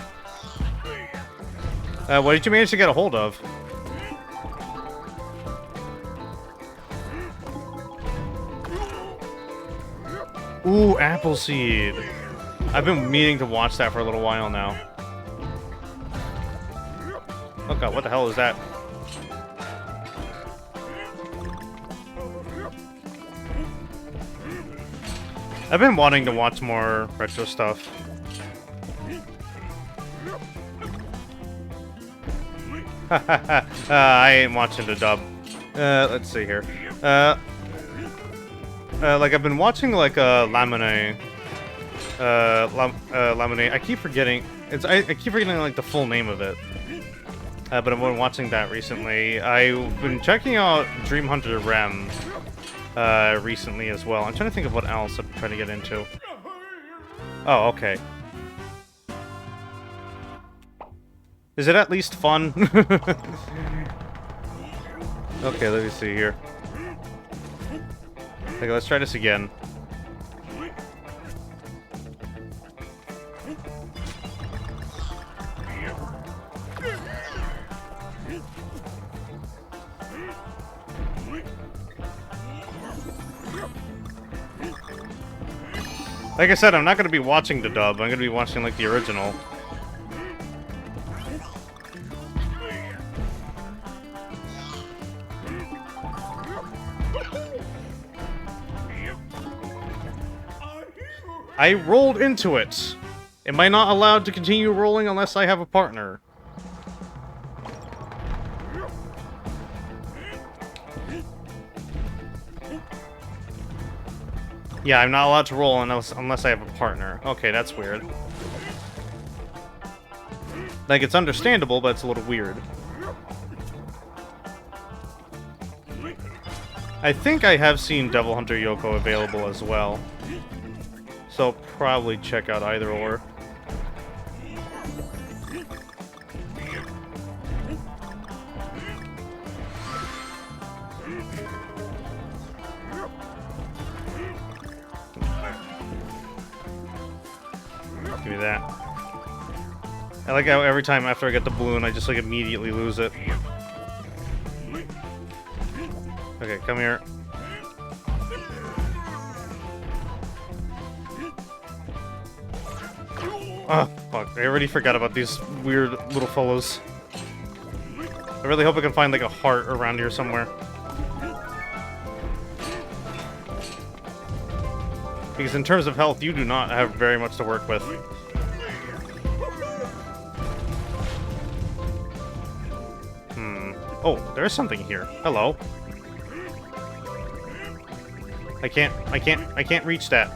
What did you manage to get a hold of? Ooh, Appleseed. I've been meaning to watch that for a little while now. Oh god, what the hell is that? I've been wanting to watch more retro stuff. I ain't watching the dub. Let's see here. Like, I've been watching, like, Lamine. Lamine. I keep forgetting. I keep forgetting, like, the full name of it. But I've been watching that recently. I've been checking out Dream Hunter Rem recently as well. I'm trying to think of what else I'm trying to get into. Oh, okay. Is it at least fun? Okay, let me see here. Okay, let's try this again. Like I said, I'm not going to be watching the dub. I'm going to be watching, like, the original. I rolled into it. Am I not allowed to continue rolling unless I have a partner? Yeah, I'm not allowed to roll unless I have a partner. Okay, that's weird. Like, it's understandable, but it's a little weird. I think I have seen Devil Hunter Yoko available as well. So I'll probably check out either or. Give me that. I like how every time after I get the balloon, I just like immediately lose it. Okay, come here. Oh, fuck. I already forgot about these weird little fellows. I really hope I can find like a heart around here somewhere. Because in terms of health, you do not have very much to work with. Oh, there's something here. Hello. I can't reach that.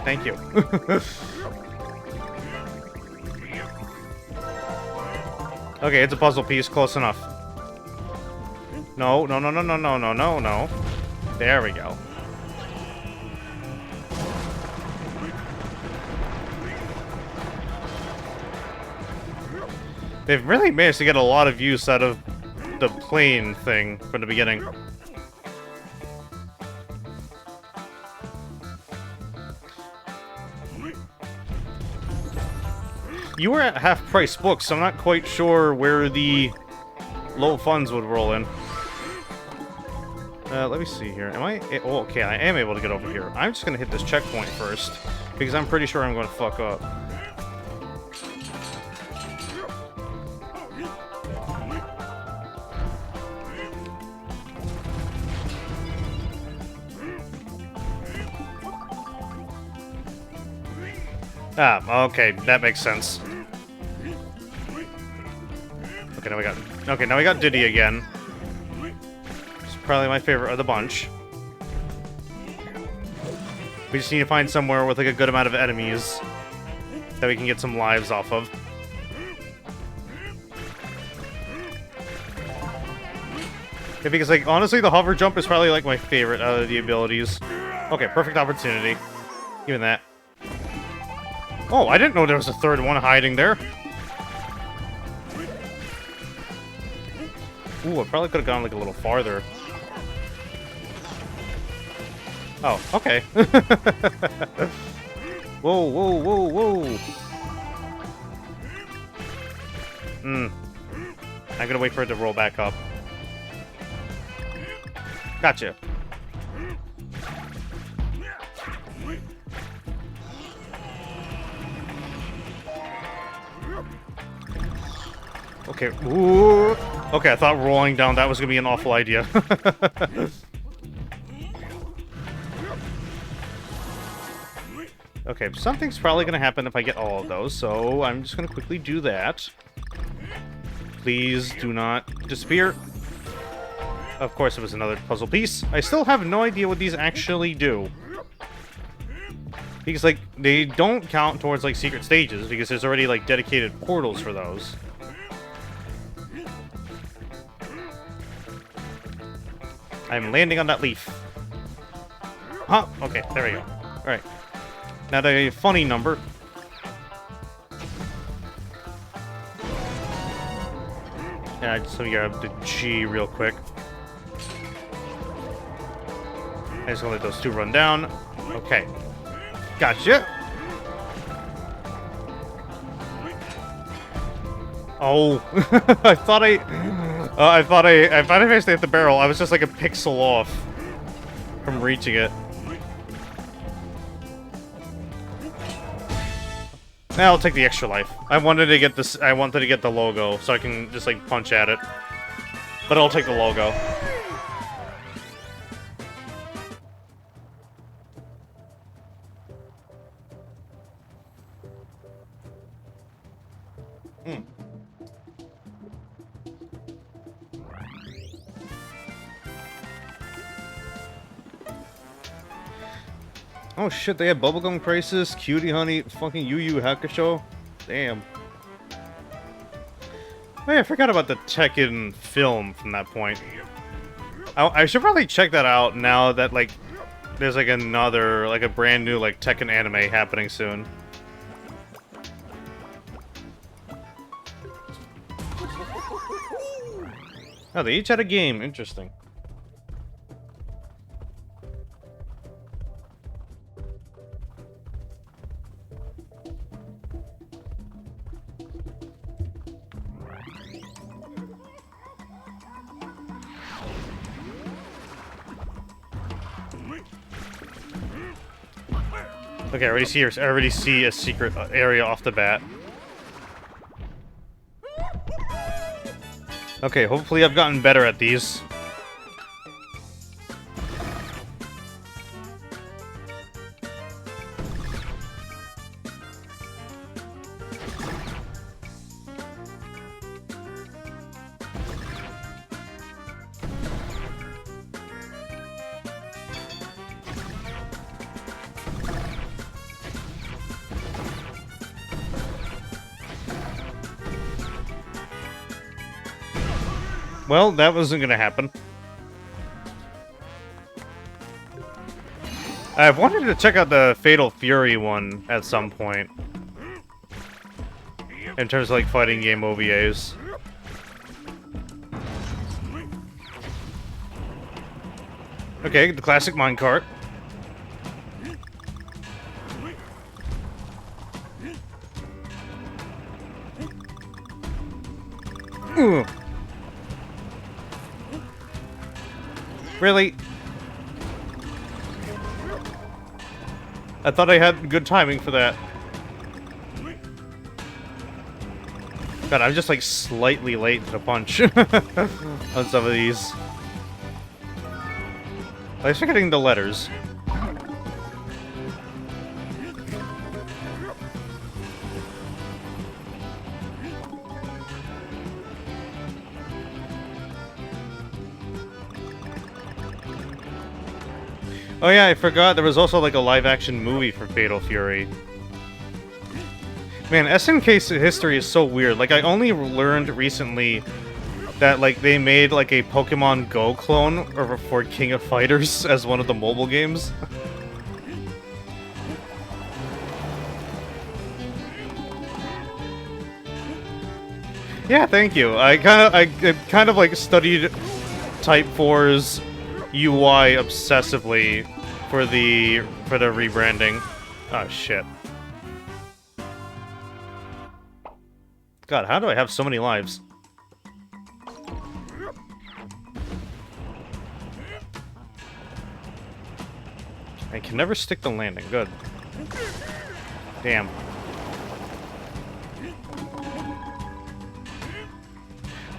Thank you. Okay, it's a puzzle piece, close enough. No. There we go. They've really managed to get a lot of use out of the plane thing from the beginning. You were at half-price books, so I'm not quite sure where the low funds would roll in. Let me see here. Am I... Oh, okay, I am able to get over here. I'm just gonna hit this checkpoint first, because I'm pretty sure I'm gonna fuck up. Ah, okay, that makes sense. Okay, now we got Diddy again. It's probably my favorite of the bunch. We just need to find somewhere with like a good amount of enemies that we can get some lives off of. Yeah, because like honestly, the hover jump is probably like my favorite out of the abilities. Okay, perfect opportunity. Even that. Oh, I didn't know there was a third one hiding there. Ooh, I probably could have gone like a little farther. Oh, okay. Whoa. I'm gonna wait for it to roll back up. Gotcha. Okay, ooh. Okay, I thought rolling down that was gonna be an awful idea. Okay, something's probably gonna happen if I get all of those, so I'm just gonna quickly do that. Please do not disappear. Of course, it was another puzzle piece. I still have no idea what these actually do. Because, like, they don't count towards, like, secret stages, because there's already, like, dedicated portals for those. I'm landing on that leaf. Huh? Okay, there we go. Alright. Now the funny number. Yeah, just let me grab the G real quick. I just gonna let those two run down. Okay. Gotcha. Oh, I thought I thought I managed to hit the barrel. I was just like a pixel off from reaching it. Now I'll take the extra life. I wanted to get this. I wanted to get the logo so I can just like punch at it. But I'll take the logo. Oh shit, they have Bubblegum Crisis, Cutie Honey, fucking Yu Yu Hakusho. Damn. Oh yeah, I forgot about the Tekken film from that point. I should probably check that out now that, like, there's, like, another, like, a brand new, like, Tekken anime happening soon. Oh, they each had a game. Interesting. Okay, I already see a secret area off the bat. Okay, hopefully I've gotten better at these. Well, that wasn't gonna happen. I've wanted to check out the Fatal Fury one at some point. In terms of, like, fighting game OVAs. Okay, the classic minecart. Ooh. Really? I thought I had good timing for that. God, I'm just, like, slightly late to the punch on some of these. At least we're getting the letters. Oh yeah, I forgot there was also, like, a live-action movie for Fatal Fury. Man, SNK's history is so weird. Like, I only learned recently that, like, they made, like, a Pokemon Go clone for King of Fighters as one of the mobile games. Yeah, thank you. I kind of like studied Type 4's UI obsessively for the rebranding. Oh shit. God, how do I have so many lives? I can never stick the landing. Good. Damn.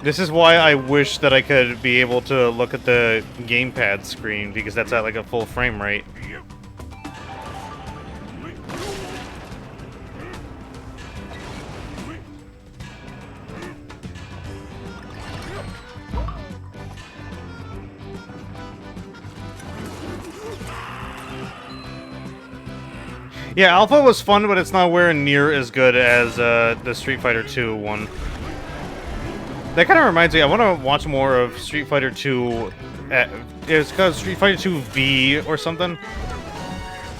This is why I wish that I could be able to look at the gamepad screen, because that's at, like, a full frame rate. Yeah, Alpha was fun, but it's nowhere near as good as the Street Fighter 2 one. That kind of reminds me, I want to watch more of Street Fighter 2. It's called Street Fighter 2 V or something.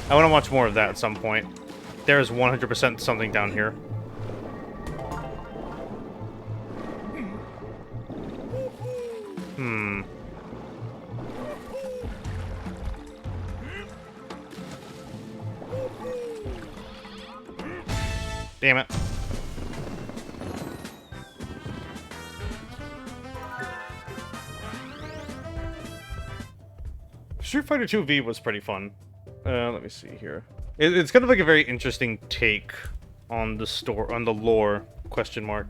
I want to watch more of that at some point. There is 100% something down here. Hmm. Damn it. Street Fighter 2 V was pretty fun. Let me see here. It's kind of like a very interesting take on the lore, question mark.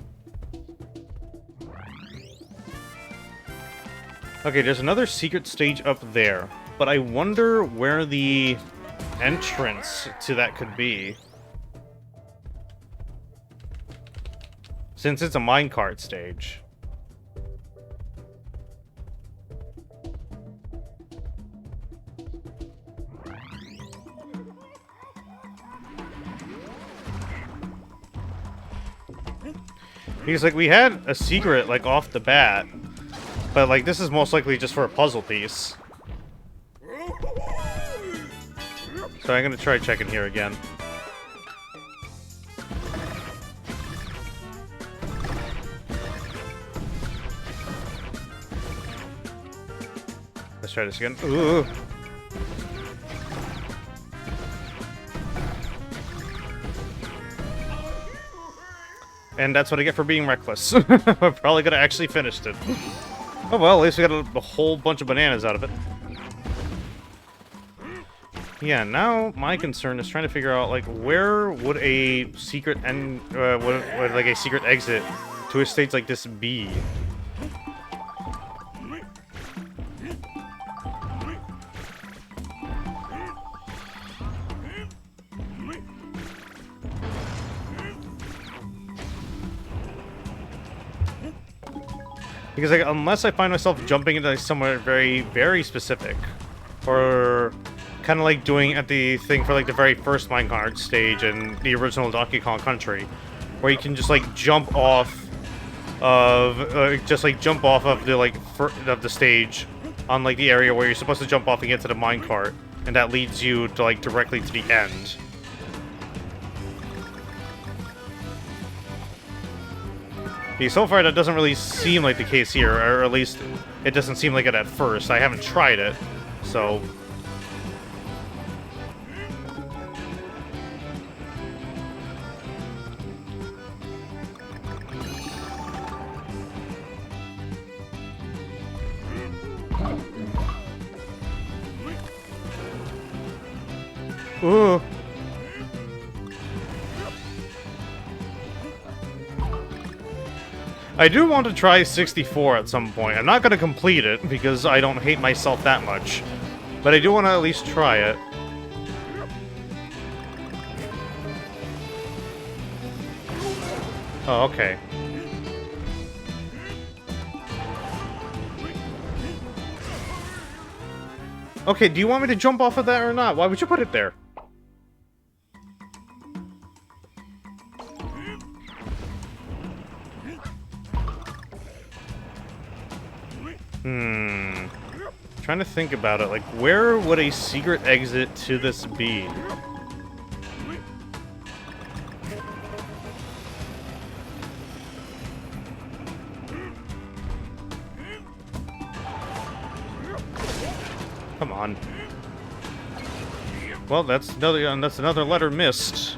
Okay, there's another secret stage up there, but I wonder where the entrance to that could be. Since it's a minecart stage. Because, like, we had a secret, like, off the bat. But, like, this is most likely just for a puzzle piece. So I'm gonna try checking here again. Let's try this again. Ooh. And that's what I get for being reckless. We're probably gonna actually finish it. Oh well, at least we got a whole bunch of bananas out of it. Yeah, now my concern is trying to figure out, like, where would a secret end, would like a secret exit to a stage like this be? Because, like, unless I find myself jumping into, like, somewhere very, very specific, or kind of like doing at the thing for, like, the very first minecart stage in the original Donkey Kong Country, where you can just, like, jump off of, the, like, of the stage on, like, the area where you're supposed to jump off and get to the minecart, and that leads you to, like, directly to the end. So far, that doesn't really seem like the case here, or at least it doesn't seem like it at first. I haven't tried it, so... Ooh. I do want to try 64 at some point. I'm not going to complete it, because I don't hate myself that much. But I do want to at least try it. Oh, okay. Okay, do you want me to jump off of that or not? Why would you put it there? Trying to think about it, like, where would a secret exit to this be? Come on. Well, that's another letter missed.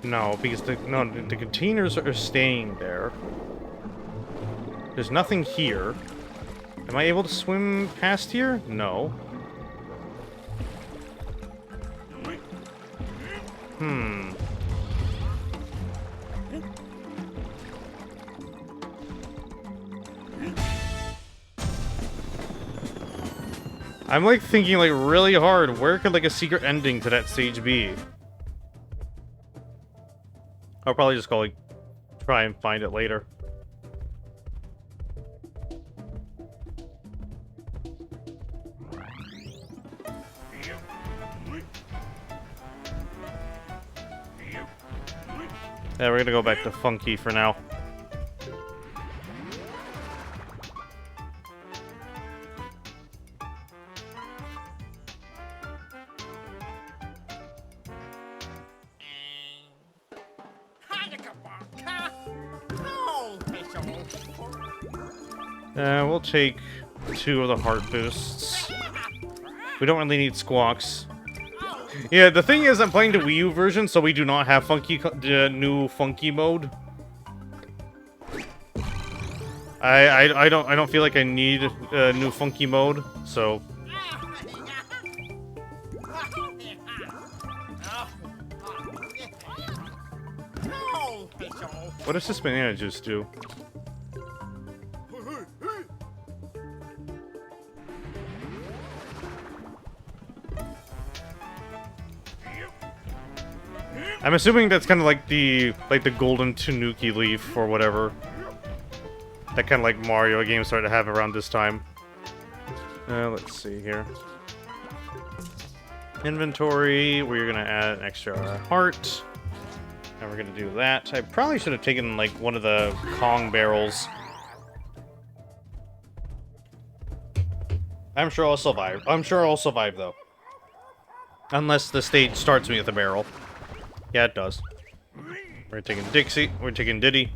No, because the containers are staying there. There's nothing here. Am I able to swim past here? No. I'm, like, thinking, like, really hard. Where could, like, a secret ending to that stage be? I'll probably just go, like, try and find it later. Yeah, we're gonna go back to Funky for now. We'll take 2 of the heart boosts. We don't really need squawks. Yeah, the thing is, I'm playing the Wii U version, so we do not have the new Funky mode. I don't feel like I need a new Funky mode, so. What does this banana juice do? I'm assuming that's kind of like the golden Tanuki leaf or whatever. That kind of like Mario games start to have around this time. Let's see here. Inventory, we're gonna add an extra heart. And we're gonna do that. I probably should have taken like one of the Kong barrels. I'm sure I'll survive. I'm sure I'll survive though. Unless the stage starts me with a barrel. Yeah, it does. We're taking Dixie. We're taking Diddy.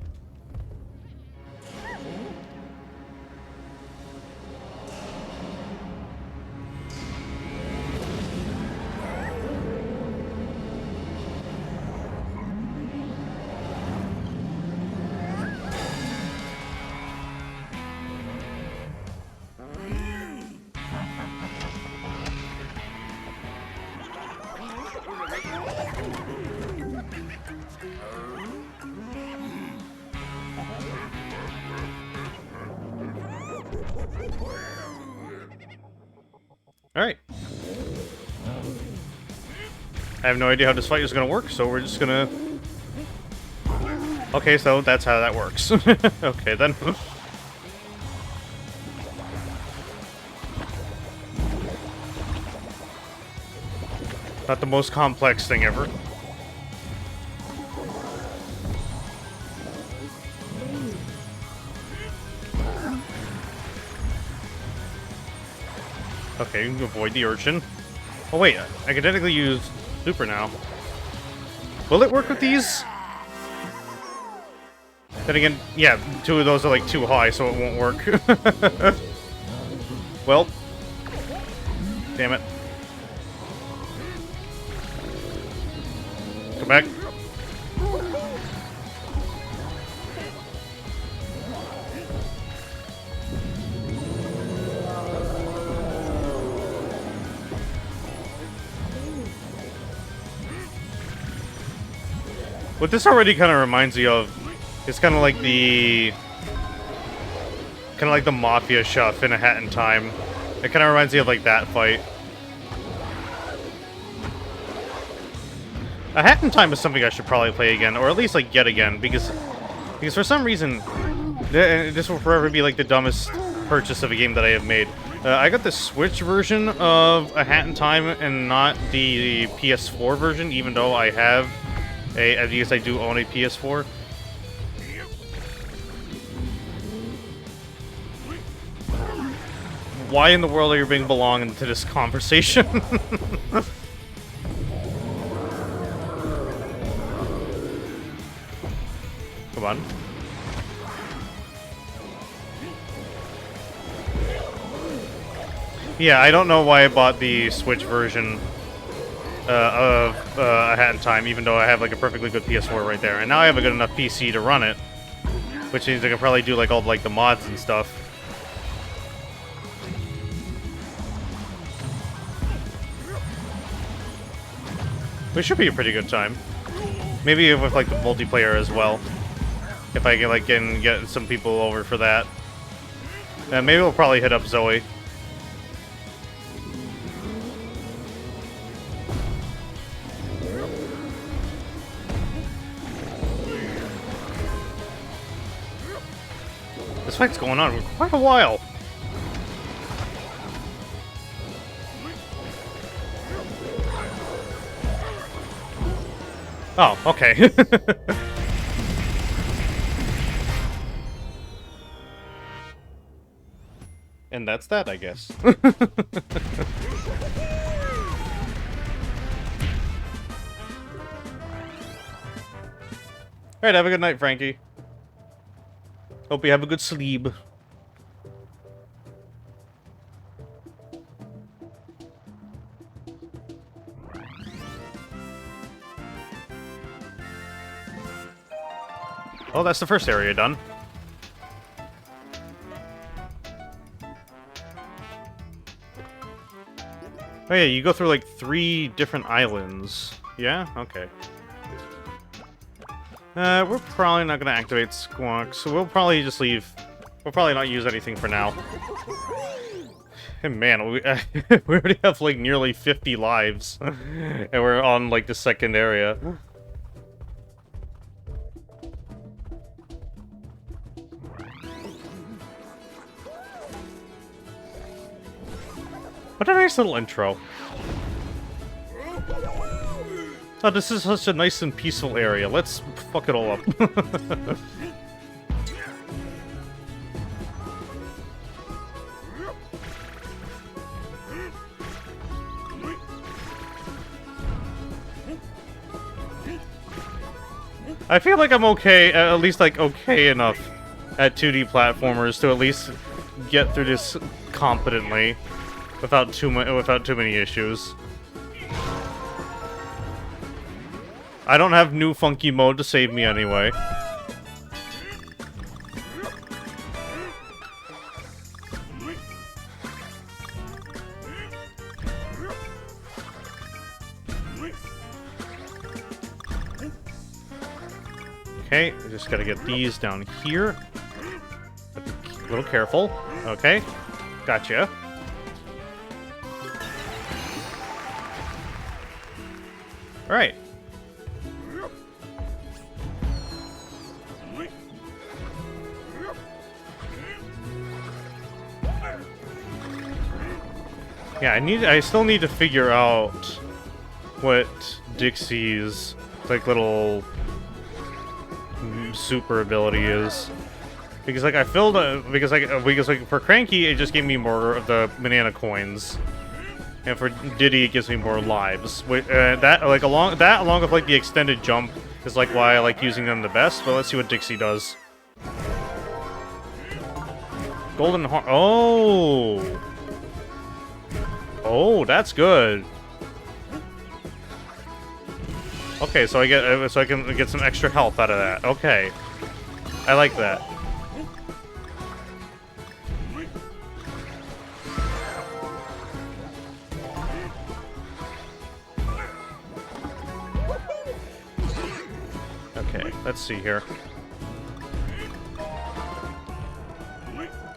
Alright. I have no idea how this fight is going to work, so we're just going to... Okay, so that's how that works. Okay, then. Not the most complex thing ever. Okay, you can avoid the urchin. Oh wait, I can technically use super now. Will it work with these? Then again, yeah, two of those are like too high, so it won't work. Well. Damn it. Come back. What this already kind of reminds me of is kind of like the Mafia Shuff in A Hat in Time. It kind of reminds me of like that fight. A Hat in Time is something I should probably play again, or at least like yet again, because for some reason this will forever be like the dumbest purchase of a game that I have made. I got the Switch version of A Hat in Time and not the PS4 version, even though I have I guess I do own a PS4. Why in the world are you being belonging to this conversation? Come on. Yeah, I don't know why I bought the Switch version of A Hat in Time, even though I have like a perfectly good PS4 right there. And now I have a good enough PC to run it, which means I can probably do like all like the mods and stuff. Which should be a pretty good time. Maybe with like the multiplayer as well. If I can like get some people over for that. Maybe we'll probably hit up Zoe. This fight's going on for quite a while. Oh, okay. And that's that, I guess. Alright, have a good night, Frankie. Hope you have a good sleep. Oh, that's the first area done. Oh yeah, you go through like 3 different islands. Yeah? Okay. We're probably not gonna activate Squawk, so we'll probably just leave. We'll probably not use anything for now. And man, we already have like nearly 50 lives. And we're on like the second area. What a nice little intro. Oh, this is such a nice and peaceful area. Let's fuck it all up. I feel like I'm okay, at least like okay enough at 2D platformers to at least get through this competently without too many issues. I don't have new funky mode to save me anyway. Okay, I just gotta get these down here. A little careful. Okay, gotcha. Alright. Yeah, I still need to figure out what Dixie's like little super ability is, because like I filled because like for Cranky it just gave me more of the banana coins, and for Diddy it gives me more lives. That like along with like the extended jump is like why I like using them the best. But let's see what Dixie does. Golden Heart. Oh, that's good. Okay, so I can get some extra health out of that. Okay, I like that. Okay, let's see here.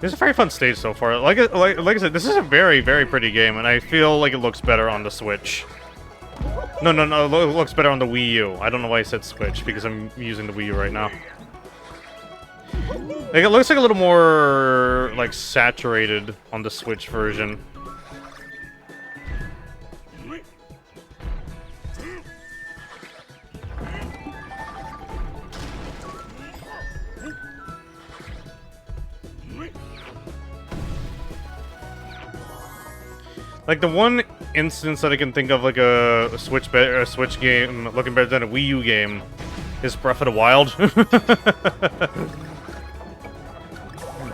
This is a very fun stage so far. Like I said, this is a very, very pretty game, and I feel like it looks better on the Switch. No, it looks better on the Wii U. I don't know why I said Switch, because I'm using the Wii U right now. Like, it looks like a little more, like, saturated on the Switch version. Like, the one instance that I can think of, like a Switch game looking better than a Wii U game, is Breath of the Wild.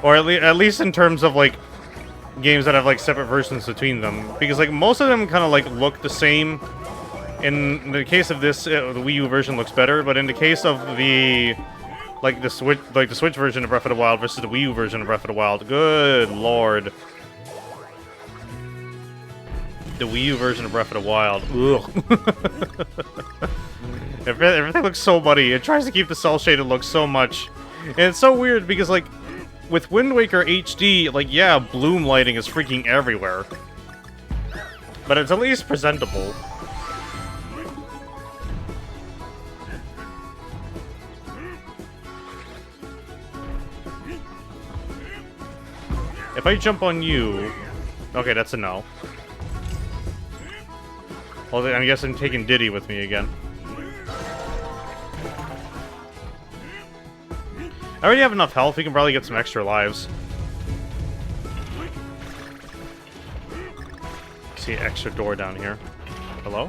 Or at least in terms of like games that have like separate versions between them, because like most of them kind of like look the same. In the case of this, the Wii U version looks better, but in the case of the Switch version of Breath of the Wild versus the Wii U version of Breath of the Wild, good lord. The Wii U version of Breath of the Wild. Ugh. Everything looks so muddy. It tries to keep the cel-shaded look so much. And it's so weird because, like, with Wind Waker HD, like, yeah, bloom lighting is freaking everywhere. But it's at least presentable. If I jump on you... Okay, that's a no. Well, I guess I'm taking Diddy with me again. I already have enough health, we can probably get some extra lives. See an extra door down here. Hello?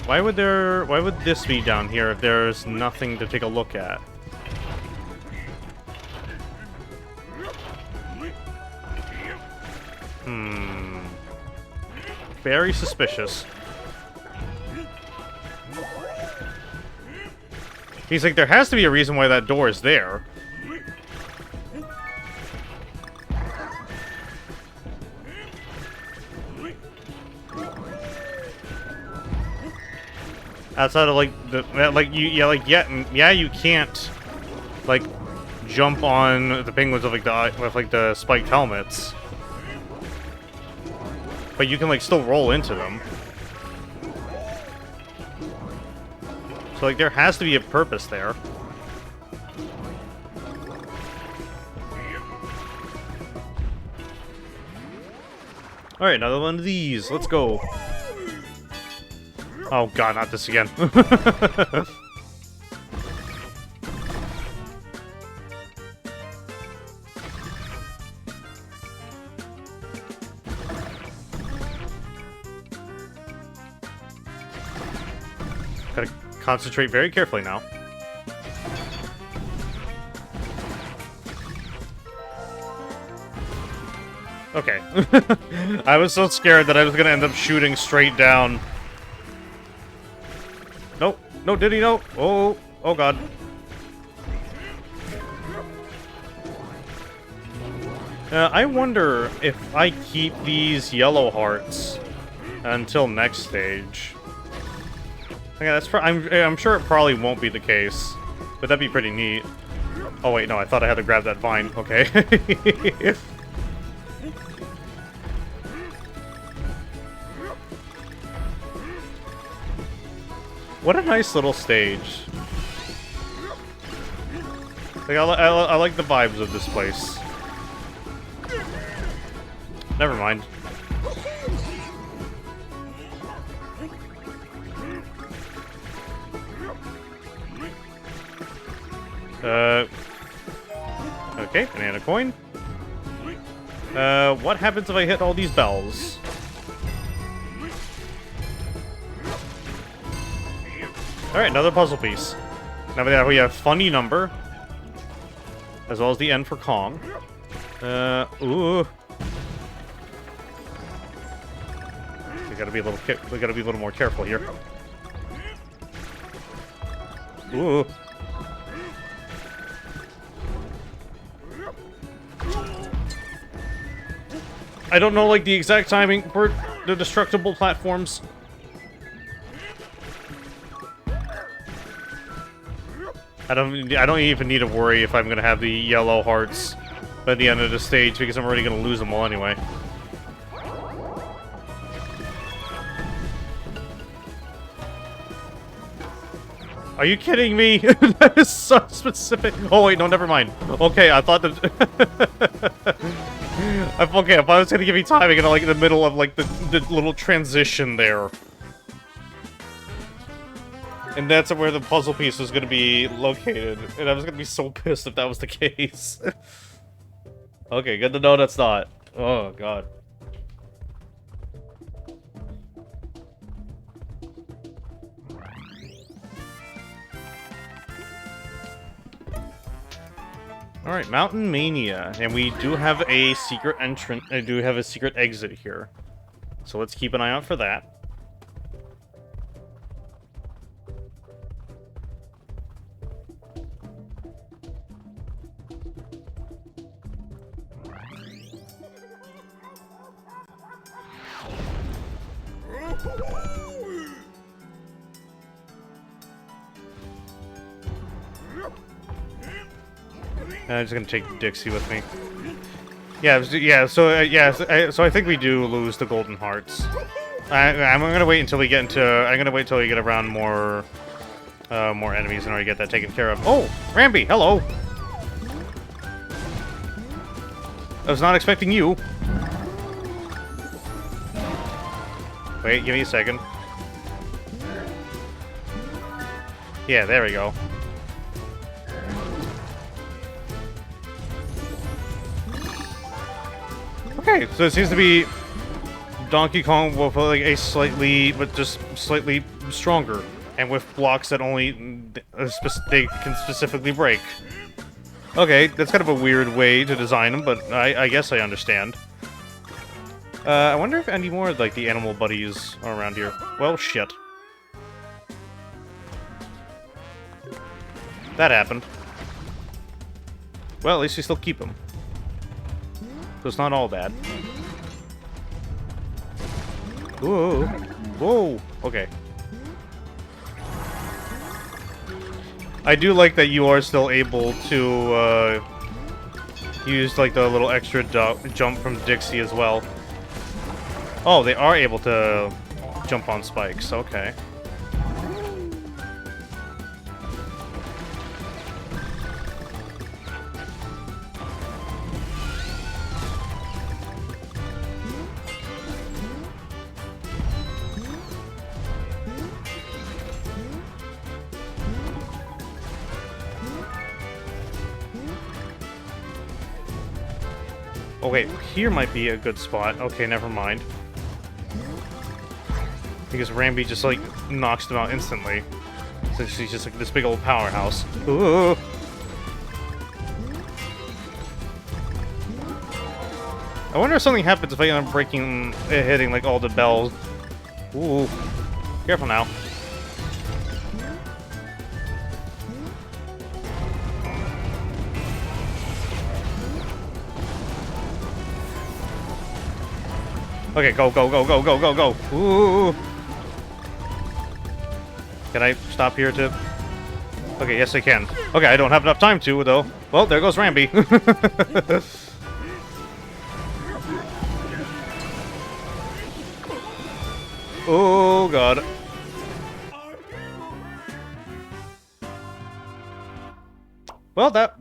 Why would this be down here if there's nothing to take a look at? Very suspicious. He's like, there has to be a reason why that door is there. Outside of like yeah, you can't like jump on the penguins with the spiked helmets. But you can, like, still roll into them. So, like, there has to be a purpose there. Alright, another one of these. Let's go. Oh god, not this again. Gotta concentrate very carefully now. Okay. I was so scared that I was gonna end up shooting straight down. Nope. No, did he? No. Oh. Oh, God. I wonder if I keep these yellow hearts until next stage. Okay, that's I'm sure it probably won't be the case, but that'd be pretty neat. Oh wait, no, I thought I had to grab that vine. Okay. What a nice little stage. Like, I like the vibes of this place. Never mind. Okay, banana coin. What happens if I hit all these bells? Alright, another puzzle piece. Now we have funny number. As well as the end for Kong. Ooh. We gotta be a little more careful here. Ooh. I don't know, like, the exact timing for the destructible platforms. I don't even need to worry if I'm gonna have the yellow hearts by the end of the stage, because I'm already gonna lose them all anyway. Are you kidding me? That is so specific. Oh wait, no, never mind. Okay, I thought that. Okay, if I was gonna give you timing in like the middle of like the little transition there. And that's where the puzzle piece was going to be located. And I was going to be so pissed if that was the case. Okay, good to know that's not. Oh, God. Alright, Mountain Mania. And we do have a secret entrance. I do have a secret exit here. So let's keep an eye out for that. I'm just gonna take Dixie with me. So I think we do lose the golden hearts. I'm gonna wait until we get into. I'm gonna wait till we get around more enemies in order to get that taken care of. Oh, Rambi, hello. I was not expecting you. Wait, give me a second. Yeah, there we go. Okay, so it seems to be Donkey Kong with like a slightly stronger, and with blocks that only they can specifically break. Okay, that's kind of a weird way to design them, but I guess I understand. I wonder if any more like the animal buddies are around here. Well, shit. That happened. Well, at least we still keep them. So it's not all bad. Whoa. Whoa. Okay. I do like that you are still able to use like the little extra jump from Dixie as well. Oh, they are able to jump on spikes. Okay. Oh wait, here might be a good spot. Okay, never mind. Because Rambi just, like, knocks them out instantly. So she's just, like, this big old powerhouse. Ooh! I wonder if something happens if I end up hitting, like, all the bells. Ooh. Careful now. Okay, go, go, go, go, go, go, go. Ooh. Can I stop here to... Okay, yes I can. Okay, I don't have enough time to, though. Well, there goes Rambi. Oh, God. Well, that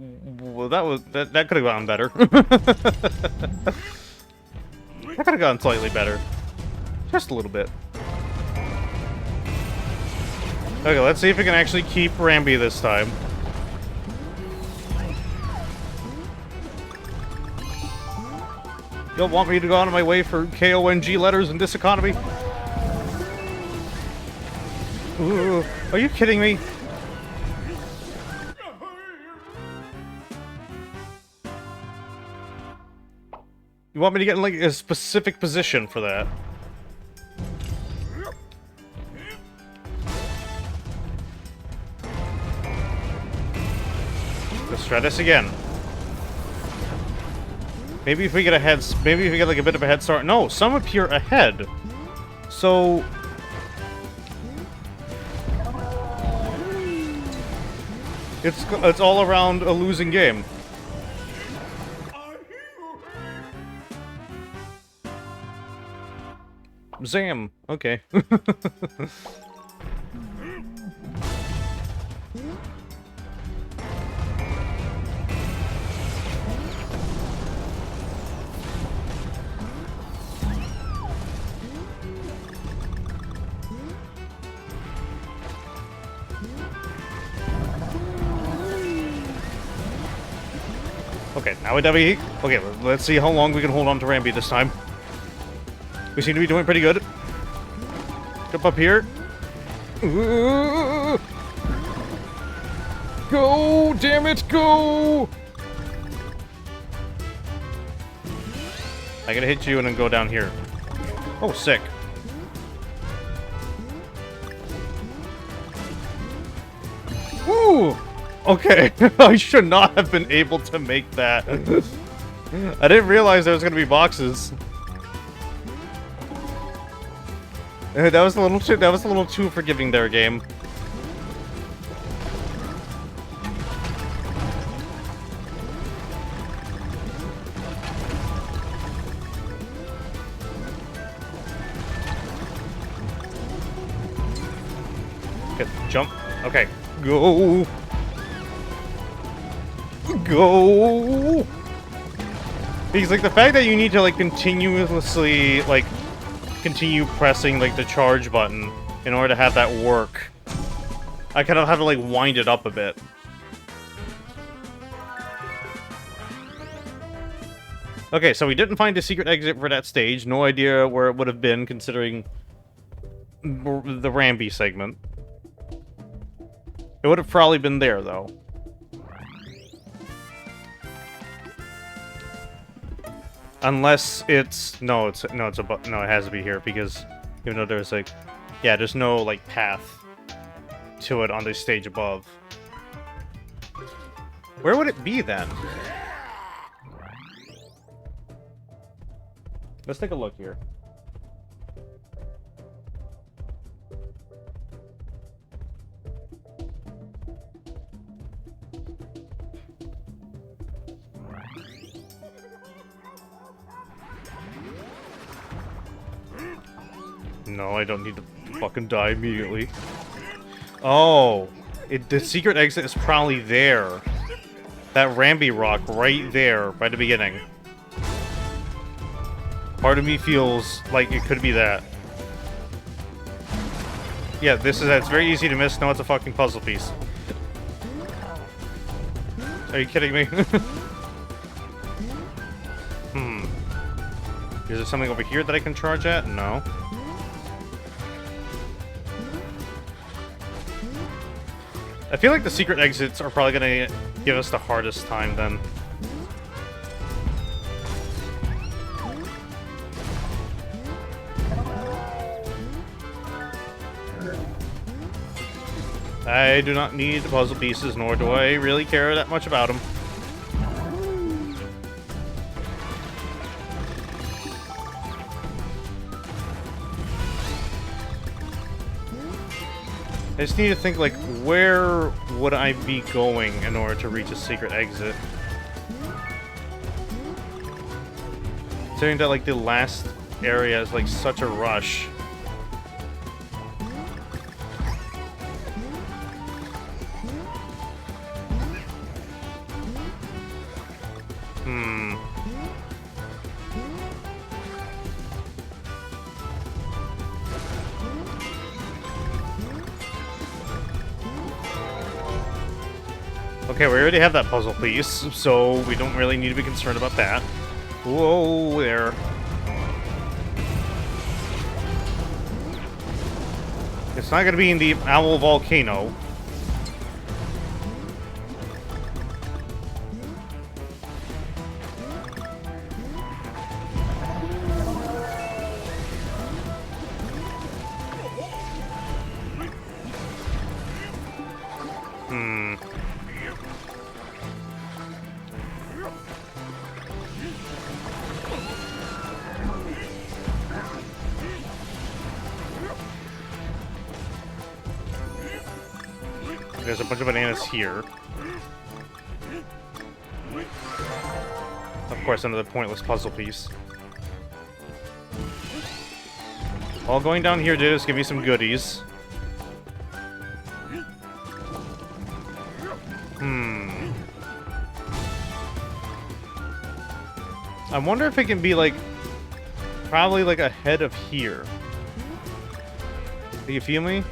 could have gone better. That could have gone slightly better. Just a little bit. Okay, let's see if we can actually keep Rambi this time. You don't want me to go out of my way for KONG letters in this economy? Ooh, are you kidding me? You want me to get in, like, a specific position for that? Let's try this again. Maybe if we get like a bit of a head start. No, some appear ahead. So it's all around a losing game. Zam. Okay. Okay, now we definitely... Okay, let's see how long we can hold on to Rambi this time. We seem to be doing pretty good. Jump up here. Ooh. Go! Damn it, go! I gotta hit you and then go down here. Oh, sick. Woo! Okay, I should not have been able to make that. I didn't realize there was gonna be boxes. That was a little too forgiving there, game. Okay, jump. Okay, go. Go. Because, like, the fact that you need to, like, continuously, like, continue pressing, like, the charge button in order to have that work. I kind of have to, like, wind it up a bit. Okay, so we didn't find a secret exit for that stage. No idea where it would have been, considering the Rambi segment. It would have probably been there, though. Unless it's... No, it has to be here, because even though there's, like... Yeah, there's no, like, path to it on the stage above. Where would it be, then? Let's take a look here. No, I don't need to fucking die immediately. Oh, the secret exit is probably there. That Rambi rock right there by the beginning. Part of me feels like it could be that. Yeah, it's very easy to miss. No, it's a fucking puzzle piece. Are you kidding me? Hmm. Is there something over here that I can charge at? No. I feel like the secret exits are probably gonna give us the hardest time then. I do not need the puzzle pieces, nor do I really care that much about them. I just need to think, like, where would I be going in order to reach a secret exit? Considering that, like, the last area is, like, such a rush. Okay, we already have that puzzle piece, so we don't really need to be concerned about that. Whoa, there. It's not gonna be in the Owl Volcano. There's a bunch of bananas here. Of course, another pointless puzzle piece. All going down here did is give me some goodies. I wonder if it can be, like, probably, like, ahead of here. Do you feel me?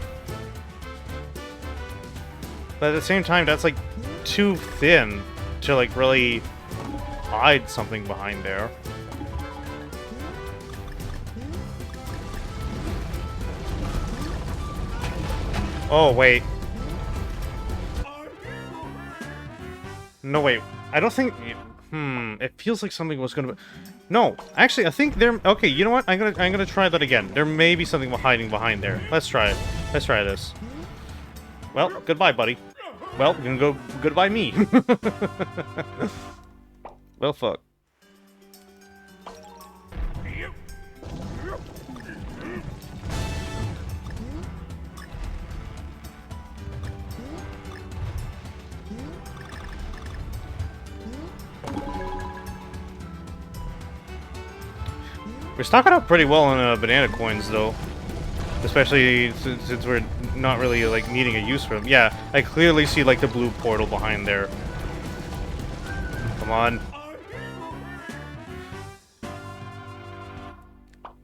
But at the same time, that's, like, too thin to, like, really hide something behind there. Oh, wait. No, wait. I don't think... It feels like something was gonna be... No, actually, I think there... Okay, you know what? I'm gonna try that again. There may be something hiding behind there. Let's try it. Let's try this. Well, goodbye, buddy. Well, you're gonna go goodbye me. Well, fuck. We're stocking up pretty well on banana coins, though. Especially since we're not really, like, needing a use for them. Yeah, I clearly see, like, the blue portal behind there. Come on.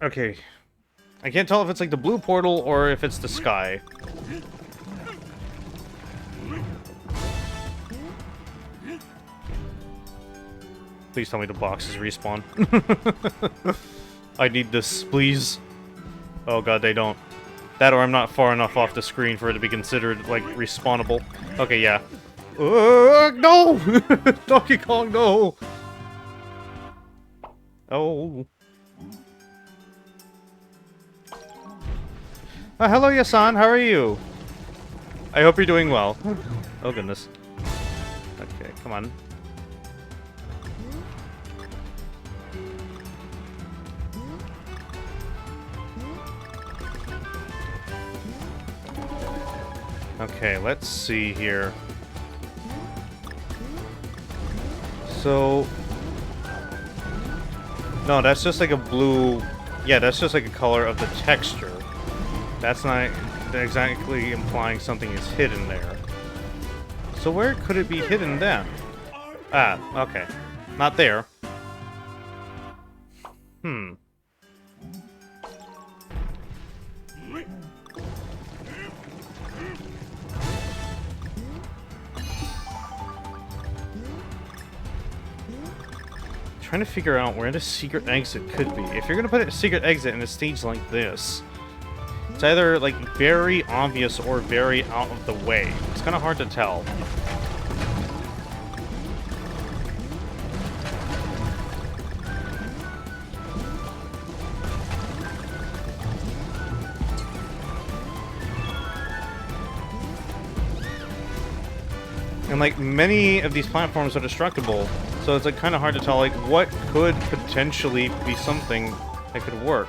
Okay. I can't tell if it's, like, the blue portal or if it's the sky. Please tell me the boxes respawn. I need this, please. Oh god, they don't. That or I'm not far enough off the screen for it to be considered, like, respawnable. Okay, yeah. No! Donkey Kong, no! Oh. Hello, Yasan, how are you? I hope you're doing well. Oh, goodness. Okay, come on. Okay, let's see here. So... No, that's just like a blue... Yeah, that's just like a color of the texture. That's not exactly implying something is hidden there. So where could it be hidden then? Ah, okay. Not there. trying to figure out where the secret exit could be. If you're gonna put a secret exit in a stage like this, it's either like very obvious or very out of the way. It's kind of hard to tell. And like many of these platforms are destructible, so it's like kind of hard to tell like what could potentially be something that could work.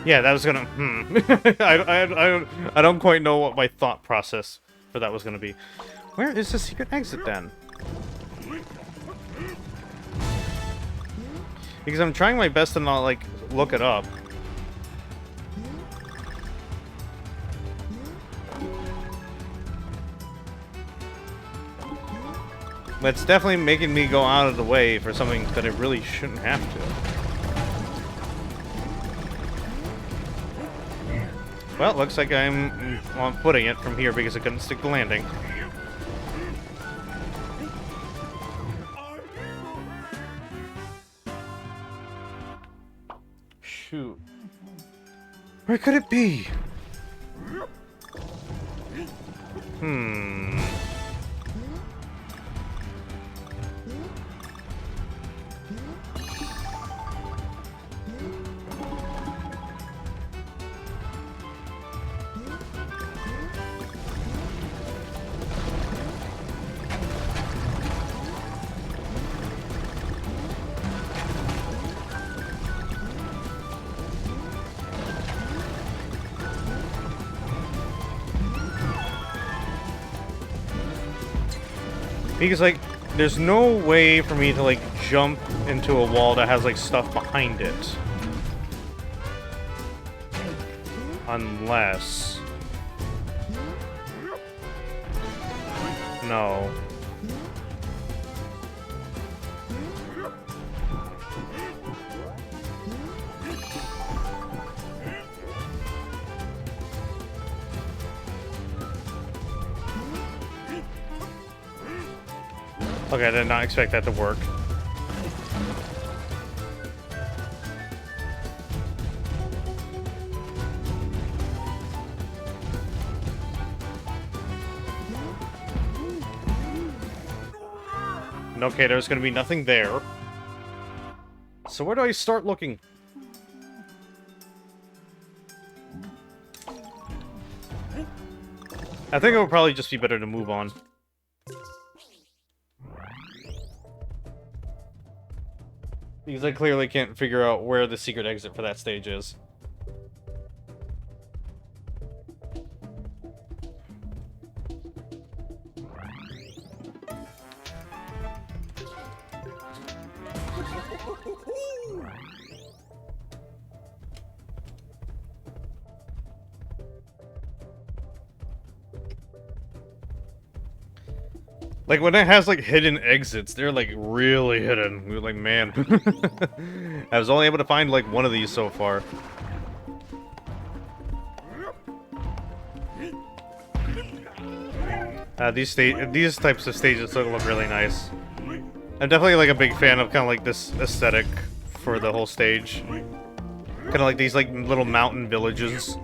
Yeah, that was gonna. I don't quite know what my thought process for that was gonna be. Where is the secret exit then? Because I'm trying my best to not like look it up. But it's definitely making me go out of the way for something that I really shouldn't have to. Well, looks like I'm on footing it from here because I couldn't stick the landing. Shoot. Where could it be? Because, like, there's no way for me to, like, jump into a wall that has, like, stuff behind it. Unless... No. Okay, I did not expect that to work. Okay, there's gonna be nothing there. So where do I start looking? I think it would probably just be better to move on. Because I clearly can't figure out where the secret exit for that stage is. Like, when it has, like, hidden exits, they're, like, really hidden. We're like, man. I was only able to find, like, one of these so far. These types of stages look really nice. I'm definitely, like, a big fan of kind of, like, this aesthetic for the whole stage. Kind of like these, like, little mountain villages.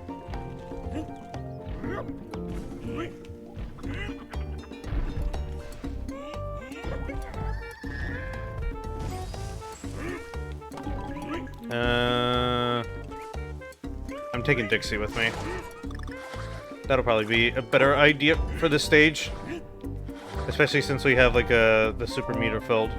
I'm taking Dixie with me. That'll probably be a better idea for this stage. Especially since we have, like, the super meter filled.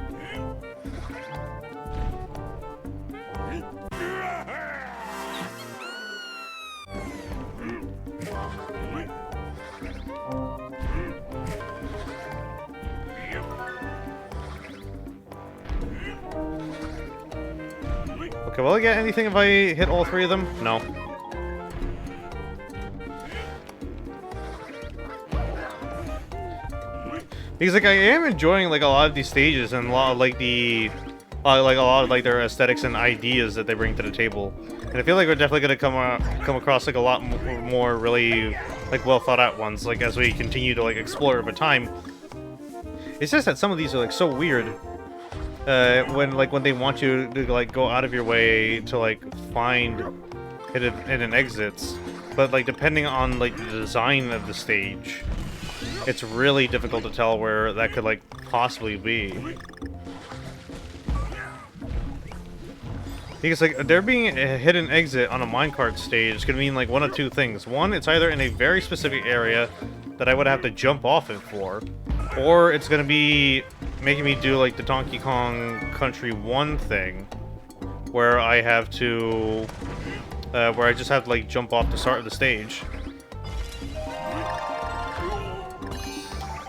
Okay, will I get anything if I hit all three of them? No. Because like I am enjoying like a lot of these stages and a lot of like the like a lot of like their aesthetics and ideas that they bring to the table. And I feel like we're definitely gonna come across like a lot more really like well thought out ones like as we continue to like explore over time. It's just that some of these are like so weird. When they want you to like go out of your way to like find hidden exits, but like depending on like the design of the stage, it's really difficult to tell where that could like possibly be. Because like there being a hidden exit on a minecart stage is gonna mean like one of two things. One, it's either in a very specific area that I would have to jump off it for, or it's gonna be making me do like the Donkey Kong Country 1 thing, where I have to, where I just have to like jump off the start of the stage.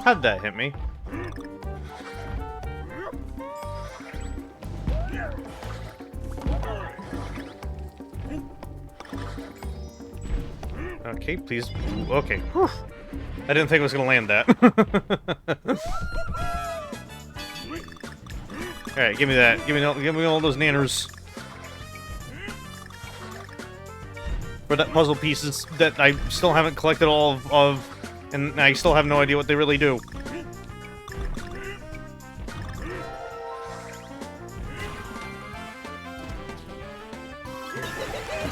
How'd that hit me? Okay, please. Okay. Whew. I didn't think I was gonna land that. Alright, give me that. Give me all those nanners. For that puzzle pieces that I still haven't collected all of, and I still have no idea what they really do.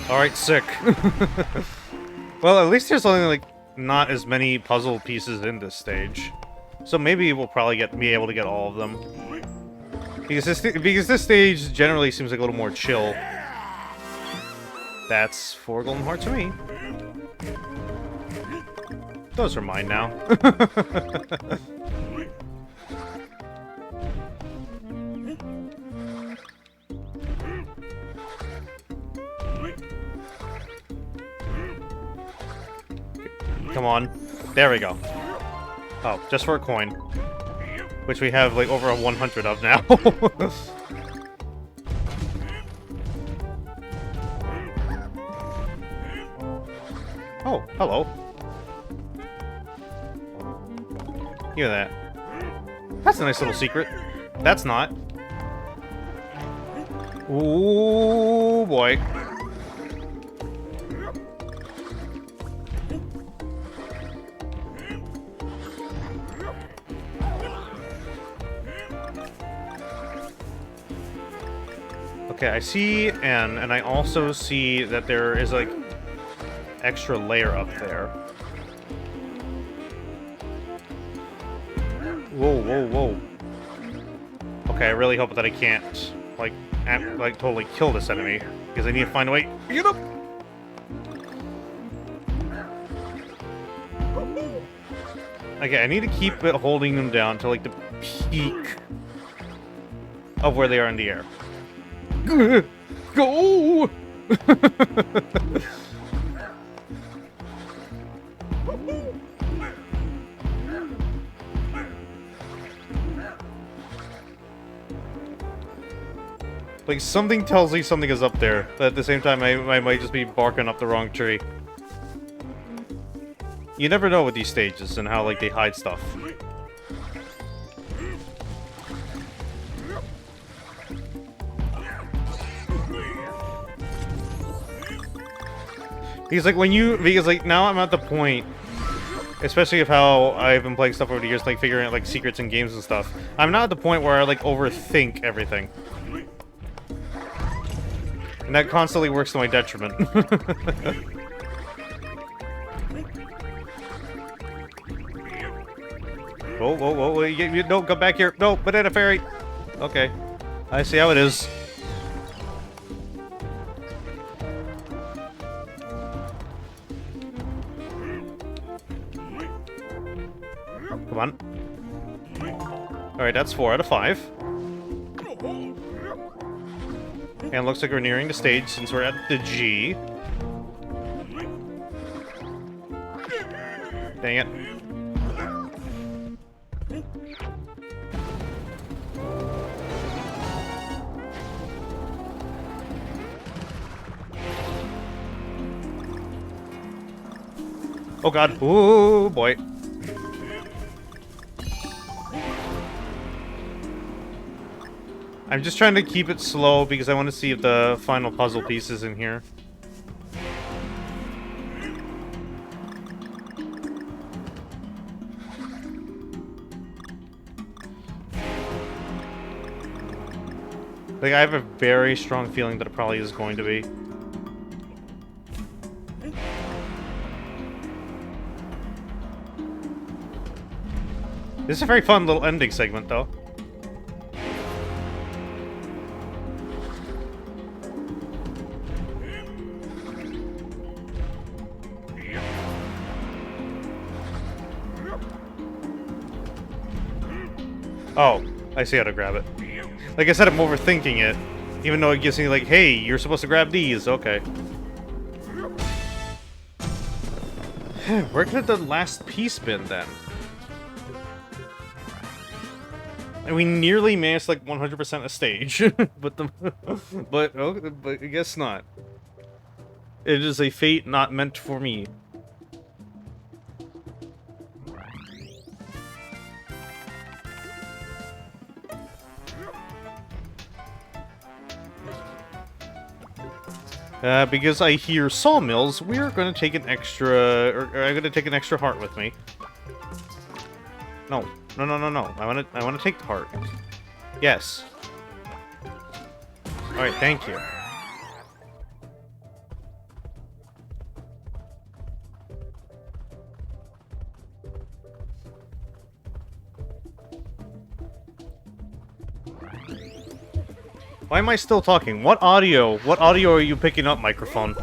Alright, sick. Well, at least there's only, like, not as many puzzle pieces in this stage. So maybe we'll probably be able to get all of them. Because this stage generally seems like a little more chill. That's 4 golden hearts for me. Those are mine now. Come on. There we go. Oh, just for a coin. Which we have, like, over 100 of now. Oh, hello. Give me that. That's a nice little secret. That's not. Ooh, boy. Okay, I see N, and I also see that there is, like, extra layer up there. Whoa, whoa, whoa. Okay, I really hope that I can't, like, totally kill this enemy, because I need to find a way to get up! Okay, I need to keep it holding them down to, like, the peak of where they are in the air. Go! Like, something tells me something is up there, but at the same time, I might just be barking up the wrong tree. You never know with these stages and how, like, they hide stuff. Because, like, now I'm at the point, especially of how I've been playing stuff over the years, like, figuring out, like, secrets in games and stuff. I'm not at the point where I, like, overthink everything. And that constantly works to my detriment. Whoa, whoa, whoa, no, come back here. No, banana fairy. Okay. I see how it is. Come on. Alright, that's 4 out of 5. And looks like we're nearing the stage since we're at the G. Dang it. Oh god. Oh boy. I'm just trying to keep it slow because I want to see if the final puzzle piece is in here. Like, I have a very strong feeling that it probably is going to be. This is a very fun little ending segment, though. Oh, I see how to grab it. Like I said, I'm overthinking it. Even though it gives me like, hey, you're supposed to grab these. Okay. Where could the last piece been, then? And we nearly managed like 100% a stage, but I guess not. It is a fate not meant for me. Because I hear sawmills, we're going to take an extra, or I'm going to take an extra heart with me. No. No, no, no, no. I want to take the heart. Yes. Alright, thank you. Why am I still talking? What audio are you picking up, microphone?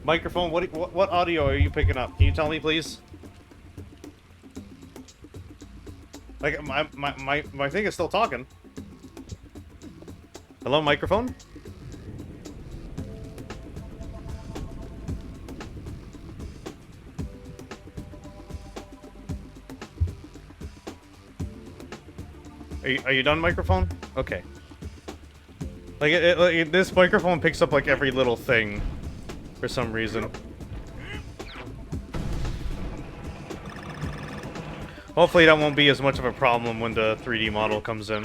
Microphone, what audio are you picking up? Can you tell me, please? Like, my thing is still talking. Hello, microphone? Are you done, microphone? Okay. Like, this microphone picks up, like, every little thing. For some reason. Hopefully that won't be as much of a problem when the 3D model comes in.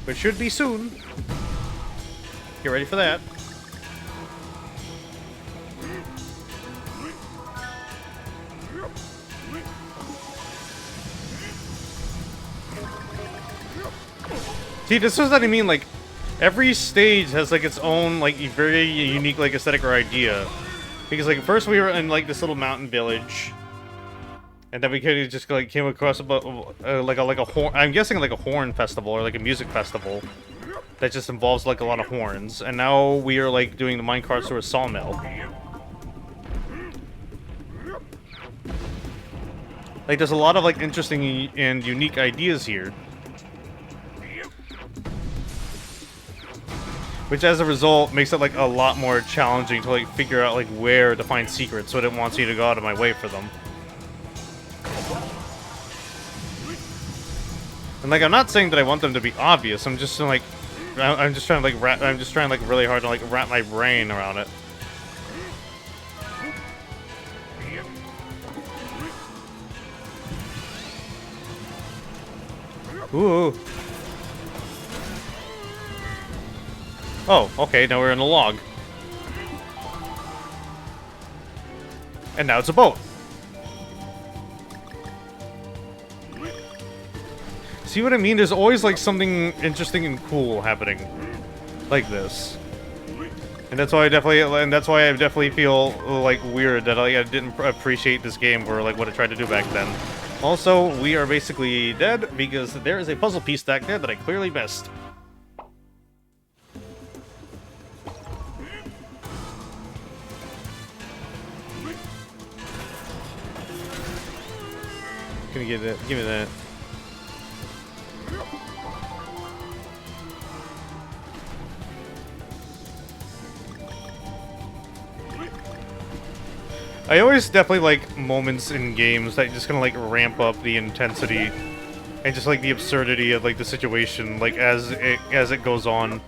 Which should be soon. Get ready for that. See, this is what I mean, like, every stage has, like, its own, like, very unique, like, aesthetic or idea. Because, like, first we were in, like, this little mountain village. And then we just, like, came across about, like a horn, I'm guessing, like, a horn festival, or, like, a music festival. That just involves, like, a lot of horns. And now we are, like, doing the minecarts through a sawmill. Like, there's a lot of, like, interesting and unique ideas here. Which, as a result, makes it, like, a lot more challenging to, like, figure out, like, where to find secrets, so it wants you to go out of my way for them. And, like, I'm not saying that I want them to be obvious, I'm just, like, I'm just trying to, like, really hard to, like, wrap my brain around it. Ooh. Oh, okay, now we're in a log. And now it's a boat. See what I mean? There's always, like, something interesting and cool happening like this. And that's why I definitely feel, like, weird that I didn't appreciate this game for, like, what it tried to do back then. Also, we are basically dead because there is a puzzle piece back there that I clearly missed. Gonna get that. Give me that. I always definitely like moments in games that just kind of like ramp up the intensity and just like the absurdity of like the situation, like as it goes on.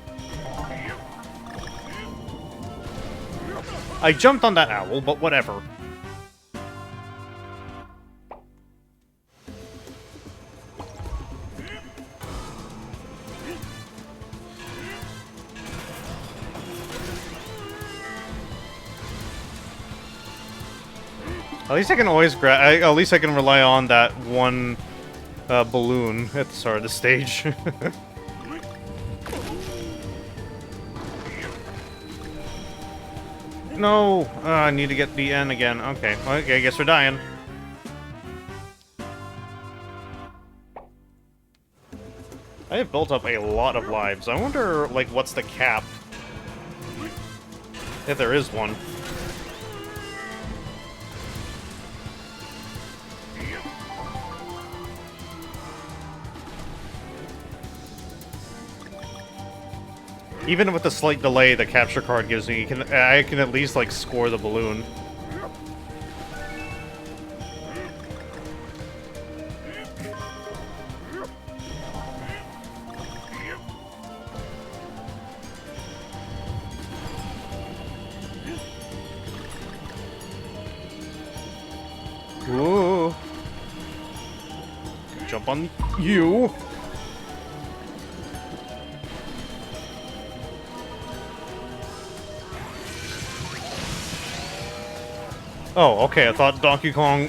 I jumped on that owl, but whatever. At least I can always at least I can rely on that one balloon at the start of the stage. No! I need to get the N again. Okay, well, okay, I guess we're dying. I have built up a lot of lives. I wonder, like, what's the cap? If there is one. Even with the slight delay the capture card gives me, I can at least, like, score the balloon. Ooh. Jump on you. Oh, okay, I thought Donkey Kong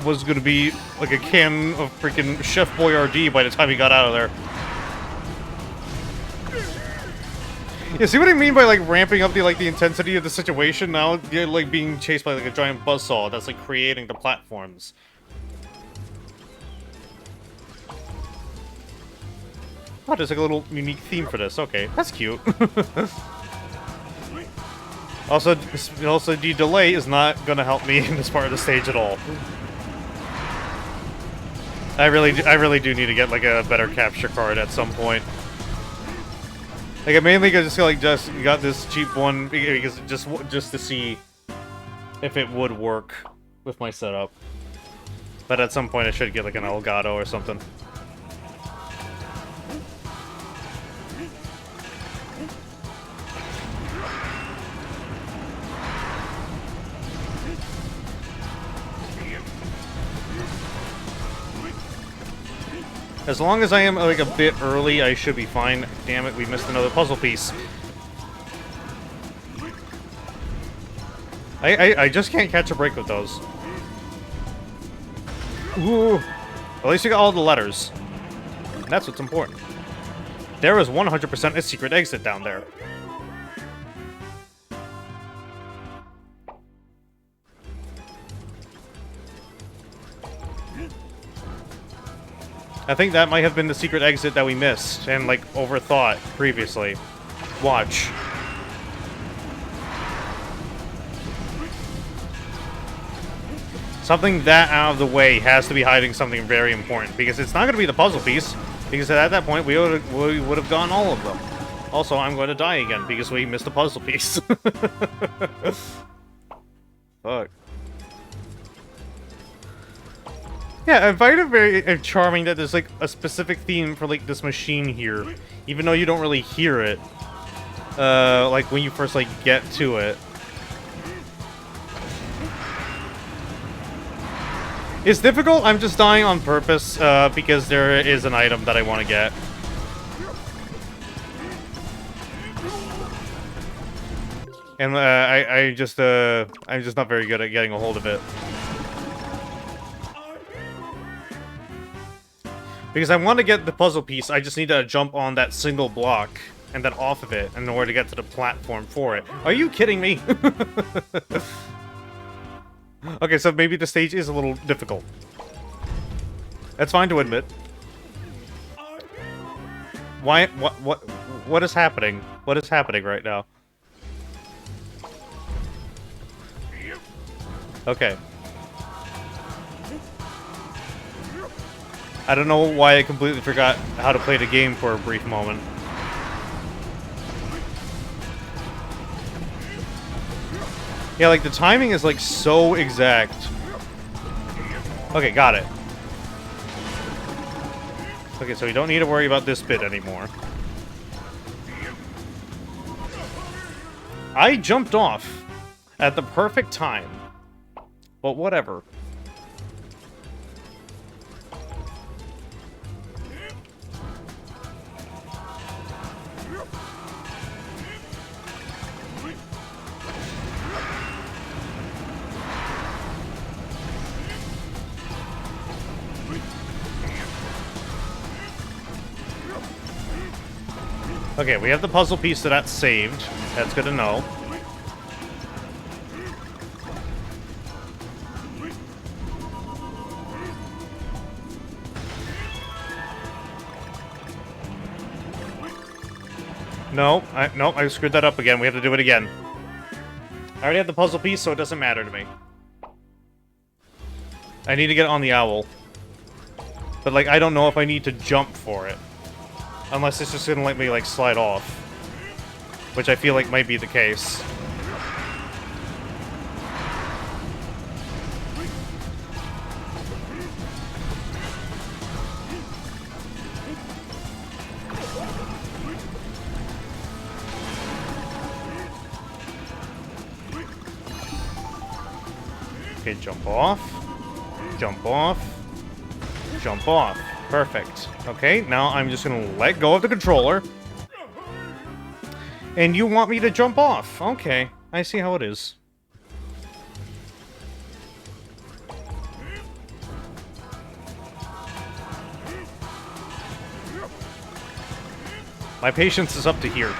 was gonna be like a can of freaking Chef Boyardee by the time he got out of there. Yeah, see what I mean by, like, ramping up the, like, the intensity of the situation? Now you're, like, being chased by, like, a giant buzzsaw that's, like, creating the platforms. Oh, there's, like, a little unique theme for this. Okay, that's cute. Also, the delay is not gonna help me in this part of the stage at all. I really do need to get, like, a better capture card at some point. Like, I mainly just got this cheap one because just to see if it would work with my setup. But at some point I should get, like, an Elgato or something. As long as I am, like, a bit early, I should be fine. Damn it, we missed another puzzle piece. I just can't catch a break with those. Ooh. At least you got all the letters. And that's what's important. There is 100% a secret exit down there. I think that might have been the secret exit that we missed and, like, overthought previously. Watch. Something that out of the way has to be hiding something very important, because it's not going to be the puzzle piece, because at that point we would have gotten all of them. Also, I'm going to die again because we missed a puzzle piece. Fuck. Yeah, I find it very charming that there's, like, a specific theme for, like, this machine here, even though you don't really hear it, like, when you first, like, get to it. It's difficult, I'm just dying on purpose, because there is an item that I want to get. And, I'm just not very good at getting a hold of it. Because I want to get the puzzle piece, I just need to jump on that single block and then off of it in order to get to the platform for it. Are you kidding me? Okay, so maybe the stage is a little difficult. That's fine to admit. Why? What is happening? What is happening right now? Okay. I don't know why I completely forgot how to play the game for a brief moment. Yeah, like, the timing is, like, so exact. Okay, got it. Okay, so we don't need to worry about this bit anymore. I jumped off. At the perfect time. But whatever. Okay, we have the puzzle piece so that's saved. That's good to know. No, I screwed that up again. We have to do it again. I already have the puzzle piece, so it doesn't matter to me. I need to get on the owl. But, like, I don't know if I need to jump for it. Unless it's just gonna let me, like, slide off. Which I feel like might be the case. Okay, jump off. Jump off. Jump off. Perfect. Okay, now I'm just gonna let go of the controller. And you want me to jump off. Okay, I see how it is. My patience is up to here.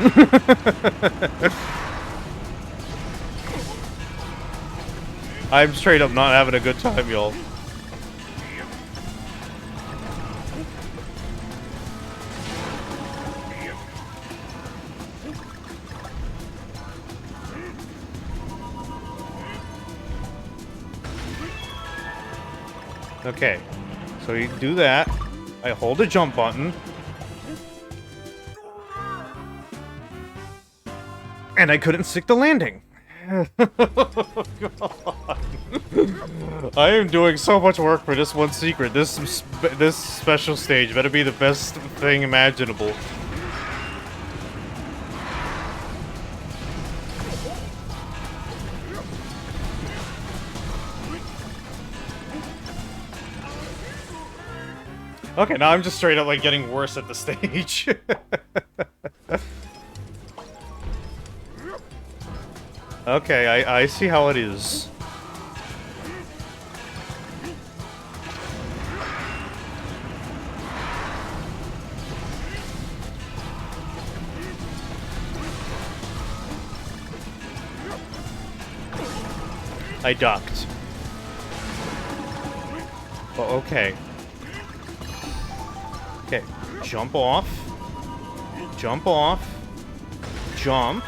I'm straight up not having a good time, y'all. Okay, so you do that. I hold the jump button. And I couldn't stick the landing. Oh, God. I am doing so much work for this one secret. This special stage better be the best thing imaginable. Okay, now I'm just straight up, like, getting worse at the stage. Okay, I see how it is. I ducked. Oh, okay. Okay, jump off. Jump off. Jump.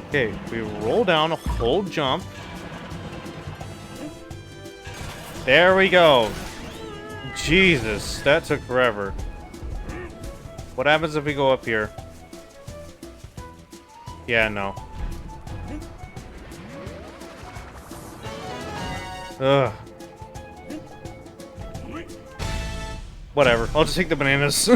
Okay, we roll down, hold jump. There we go. Jesus, that took forever. What happens if we go up here? Yeah, no. Ugh. Whatever, I'll just take the bananas.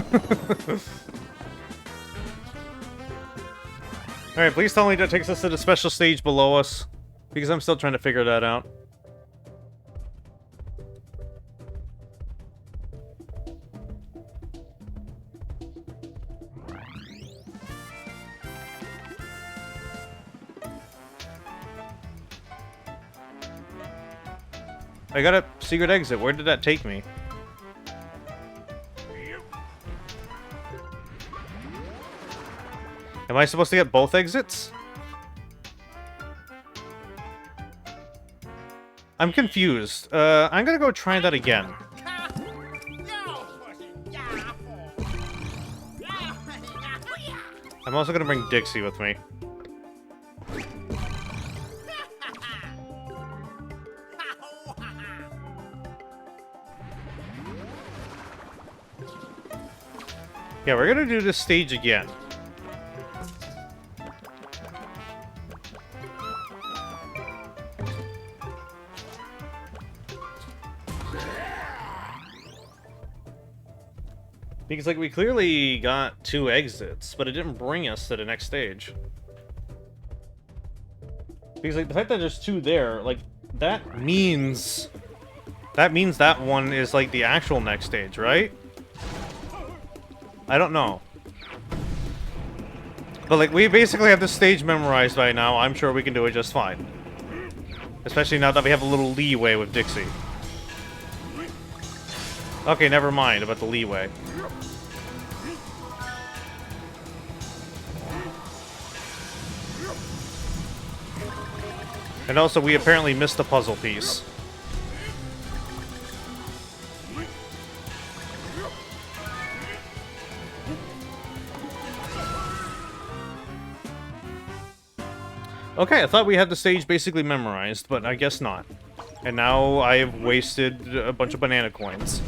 Alright, please tell me that takes us to the special stage below us. Because I'm still trying to figure that out. I got a secret exit. Where did that take me? Am I supposed to get both exits? I'm confused. I'm gonna go try that again. I'm also gonna bring Dixie with me. Yeah, we're gonna do this stage again. Because, like, we clearly got 2 exits, but it didn't bring us to the next stage. Because, like, the fact that there's 2 there, like, that means that one is, like, the actual next stage, right? I don't know. But, like, we basically have this stage memorized by now. I'm sure we can do it just fine. Especially now that we have a little leeway with Dixie. Okay, never mind about the leeway. And also, we apparently missed a puzzle piece. Okay, I thought we had the stage basically memorized, but I guess not. And now I've wasted a bunch of banana coins.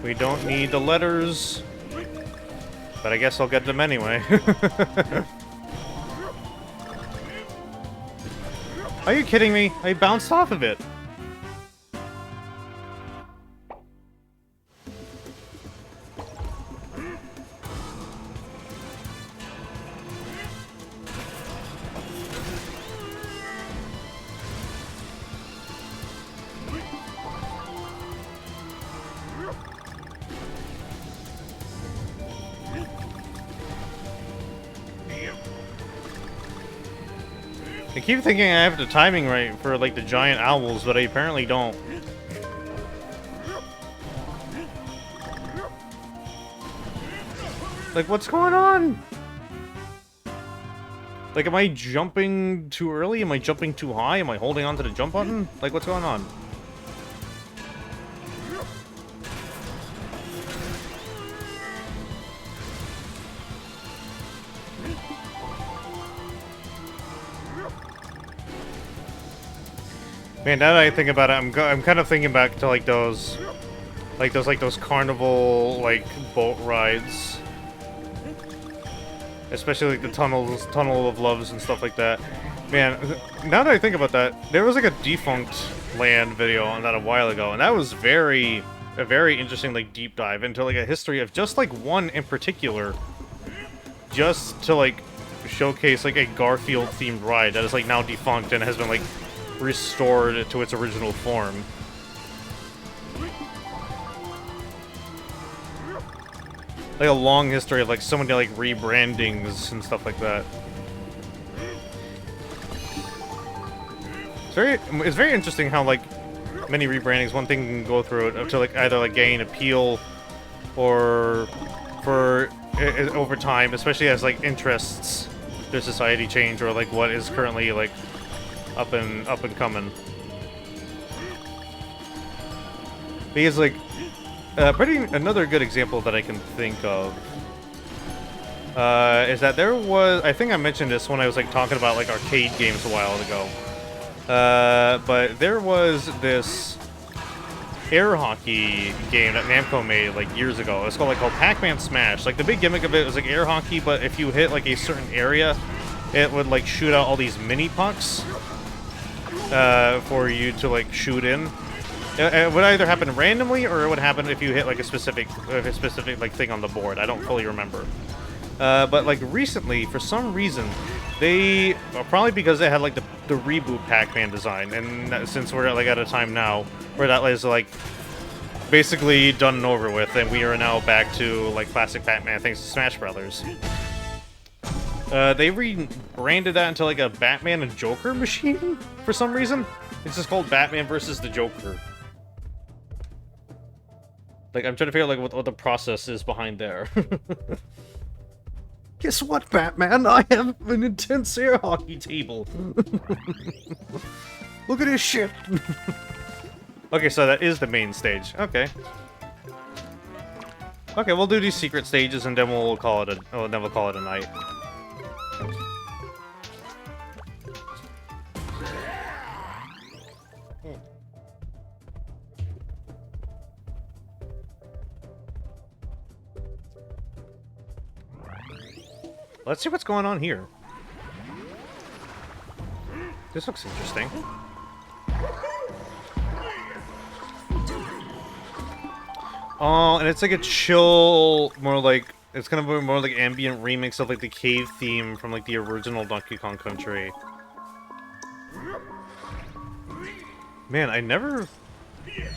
We don't need the letters, but I guess I'll get them anyway. Are you kidding me? I bounced off of it. I keep thinking I have the timing right for, like, the giant owls, but I apparently don't. Like, what's going on? Like, am I jumping too early? Am I jumping too high? Am I holding on to the jump button? Like, what's going on? Man, now that I think about it, I'm kind of thinking back to like those carnival like boat rides, especially like the tunnel of loves and stuff like that. Man, now that I think about that, there was like a Defunct Land video on that a while ago, and that was a very interesting like deep dive into like a history of just like one in particular, just to like showcase like a Garfield themed ride that is like now defunct and has been like restored to its original form. Like a long history of like so many like rebrandings and stuff like that. It's very interesting how like many rebrandings one thing can go through it to like either like gain appeal or for over time, especially as like interests their society change or like what is currently like up and coming. Because like another good example that I can think of is that there was, I think I mentioned this when I was like talking about like arcade games a while ago. But there was this air hockey game that Namco made like years ago. It's called Pac-Man Smash. Like the big gimmick of it was like air hockey, but if you hit like a certain area, it would like shoot out all these mini pucks for you to like shoot in. It would either happen randomly or it would happen if you hit like a specific like thing on the board. I don't fully remember. But like recently, for some reason, they probably because they had like the reboot Pac-Man design, and since we're like at a time now where that is like basically done and over with, and we are now back to like classic Pac-Man thanks to Smash Brothers. They rebranded that into like a Batman and Joker machine for some reason. It's just called Batman versus the Joker. Like, I'm trying to figure out, like, what the process is behind there. Guess what, Batman? I have an intense air hockey table. Look at this shit. Okay, so that is the main stage. Okay. Okay, we'll do these secret stages and then we'll call it a night. Let's see what's going on here. This looks interesting. Oh, and it's like a chill, more like, it's gonna be more like ambient remix of like the cave theme from like the original Donkey Kong Country. Man, I never...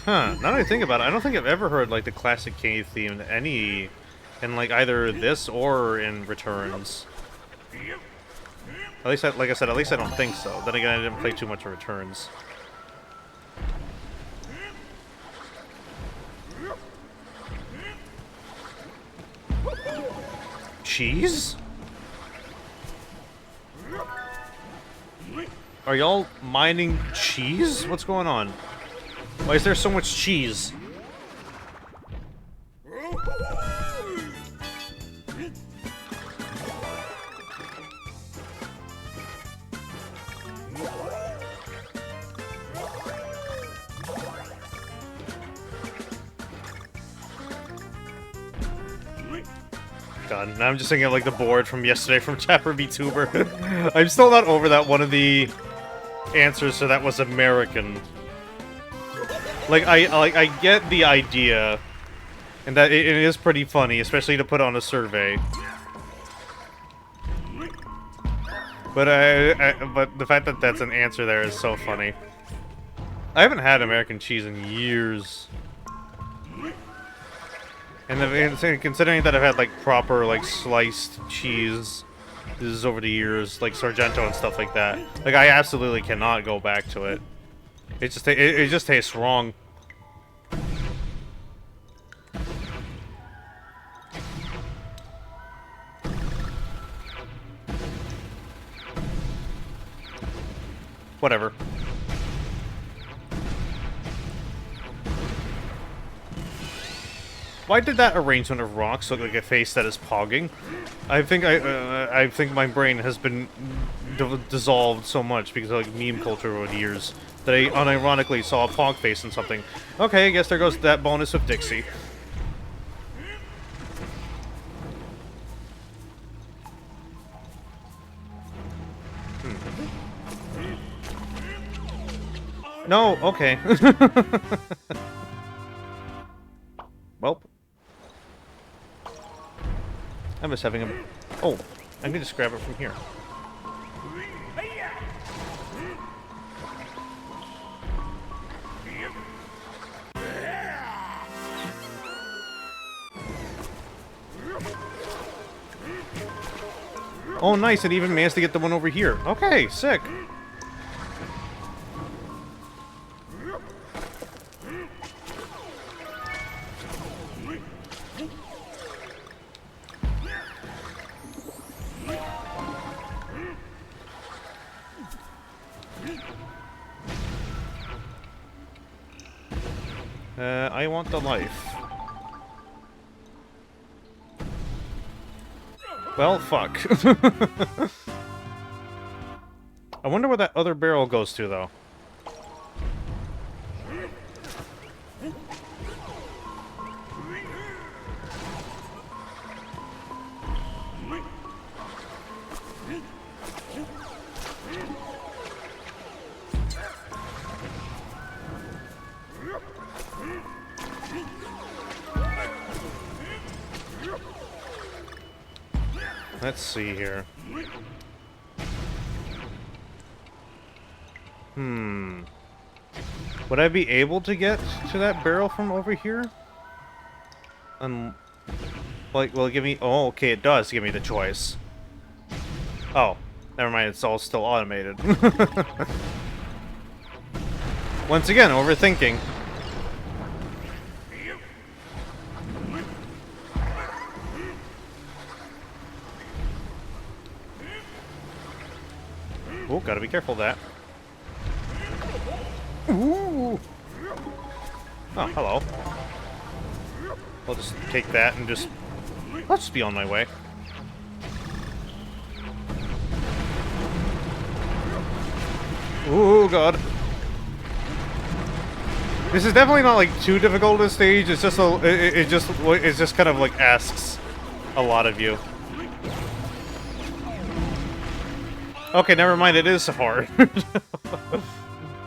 Huh, now that I think about it, I don't think I've ever heard like the classic cave theme in like either this or in Returns. At least, like I said, at least I don't think so. Then again, I didn't play too much of Returns. Cheese? Are y'all mining cheese? What's going on? Why is there so much cheese? God, now I'm just thinking of like the board from yesterday from Tapper VTuber. I'm still not over that one of the answers to that was American. I get the idea, and that it is pretty funny, especially to put on a survey. But but the fact that that's an answer there is so funny. I haven't had American cheese in years. And considering that I've had like proper like sliced cheese, this is over the years, like Sargento and stuff like that. Like I absolutely cannot go back to it. It just tastes wrong. Whatever. Why did that arrangement of rocks look like a face that is pogging? I think my brain has been dissolved so much because of like meme culture over the years that I unironically saw a pog face in something. Okay, I guess there goes that bonus of Dixie. No, okay. Welp. I'm just having a... Oh, I can just grab it from here. Oh, nice, it even managed to get the one over here. Okay, sick. I want the life. Well, fuck. I wonder where that other barrel goes to, though. Let's see here. Would I be able to get to that barrel from over here? Like, will it give me... Oh, okay, it does give me the choice. Oh, never mind, it's all still automated. Once again, overthinking. Gotta be careful of that. Ooh! Oh, hello. I'll just take that and just... I'll just be on my way. Ooh, God. This is definitely not, like, too difficult this stage. It's just it just kind of, like, asks a lot of you. Okay, never mind. It is hard.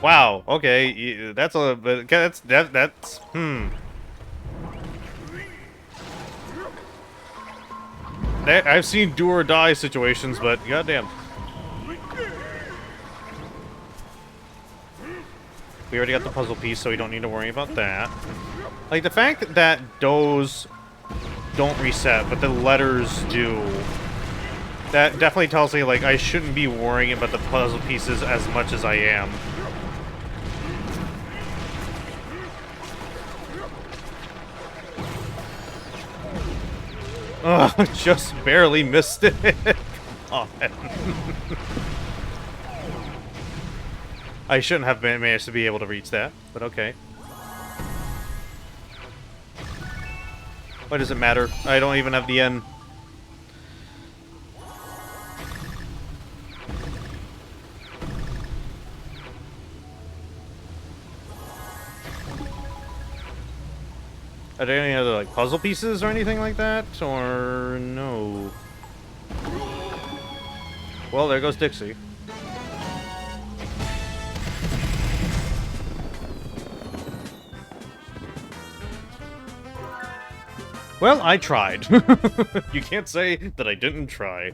Wow. Okay, that's a bit. That's. I've seen do or die situations, but goddamn. We already got the puzzle piece, so we don't need to worry about that. Like, the fact that those don't reset, but the letters do, that definitely tells me, like, I shouldn't be worrying about the puzzle pieces as much as I am. Ugh, just barely missed it. Come on. I shouldn't have managed to be able to reach that, but okay. Why does it matter? I don't even have the end. Are there any other, like, puzzle pieces or anything like that? Or no? Well, there goes Dixie. Well, I tried. You can't say that I didn't try.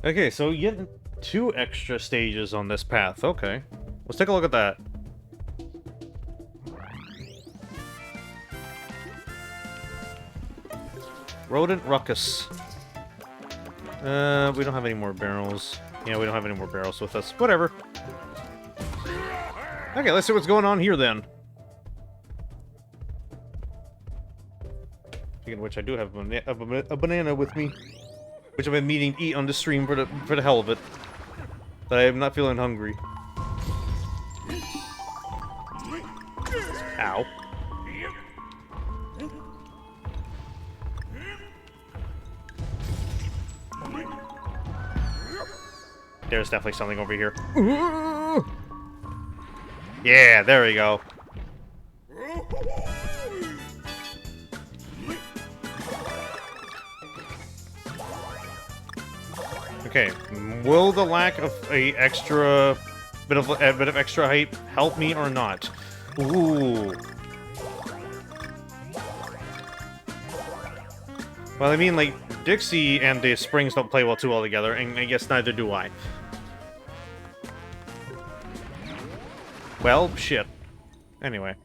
Okay, so you get 2 extra stages on this path. Okay. Let's take a look at that. Rodent Ruckus. We don't have any more barrels. Yeah, we don't have any more barrels with us. Whatever. Okay, let's see what's going on here then. Speaking of which, I do have a banana with me, which I've been meaning to eat on the stream for the hell of it. But I am not feeling hungry. Ow. There's definitely something over here. Yeah, there we go. Okay, will the lack of a bit of extra height help me or not? Ooh. Well, I mean, like, Dixie and the springs don't play too well together, and I guess neither do I. Well, shit. Anyway.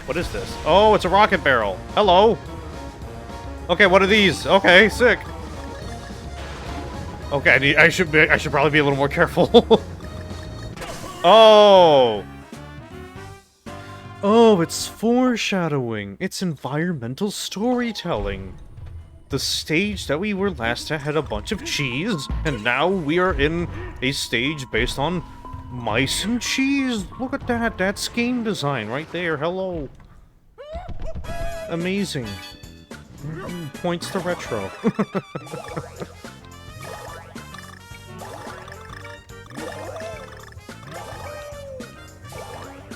What is this? Oh, it's a rocket barrel. Hello. Okay, what are these? Okay, sick. Okay, I should probably be a little more careful. Oh. Oh, it's foreshadowing. It's environmental storytelling. The stage that we were last at had a bunch of cheese, and now we are in a stage based on mice and cheese. Look at that. That's game design right there. Hello. Amazing. Points to retro.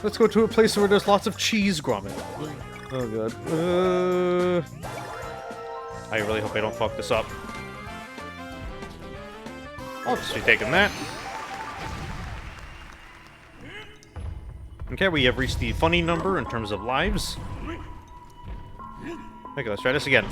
Let's go to a place where there's lots of cheese grommet. Oh god. I really hope I don't fuck this up. I'll just be taking that. Okay, we have reached the funny number in terms of lives. Okay, let's try this again.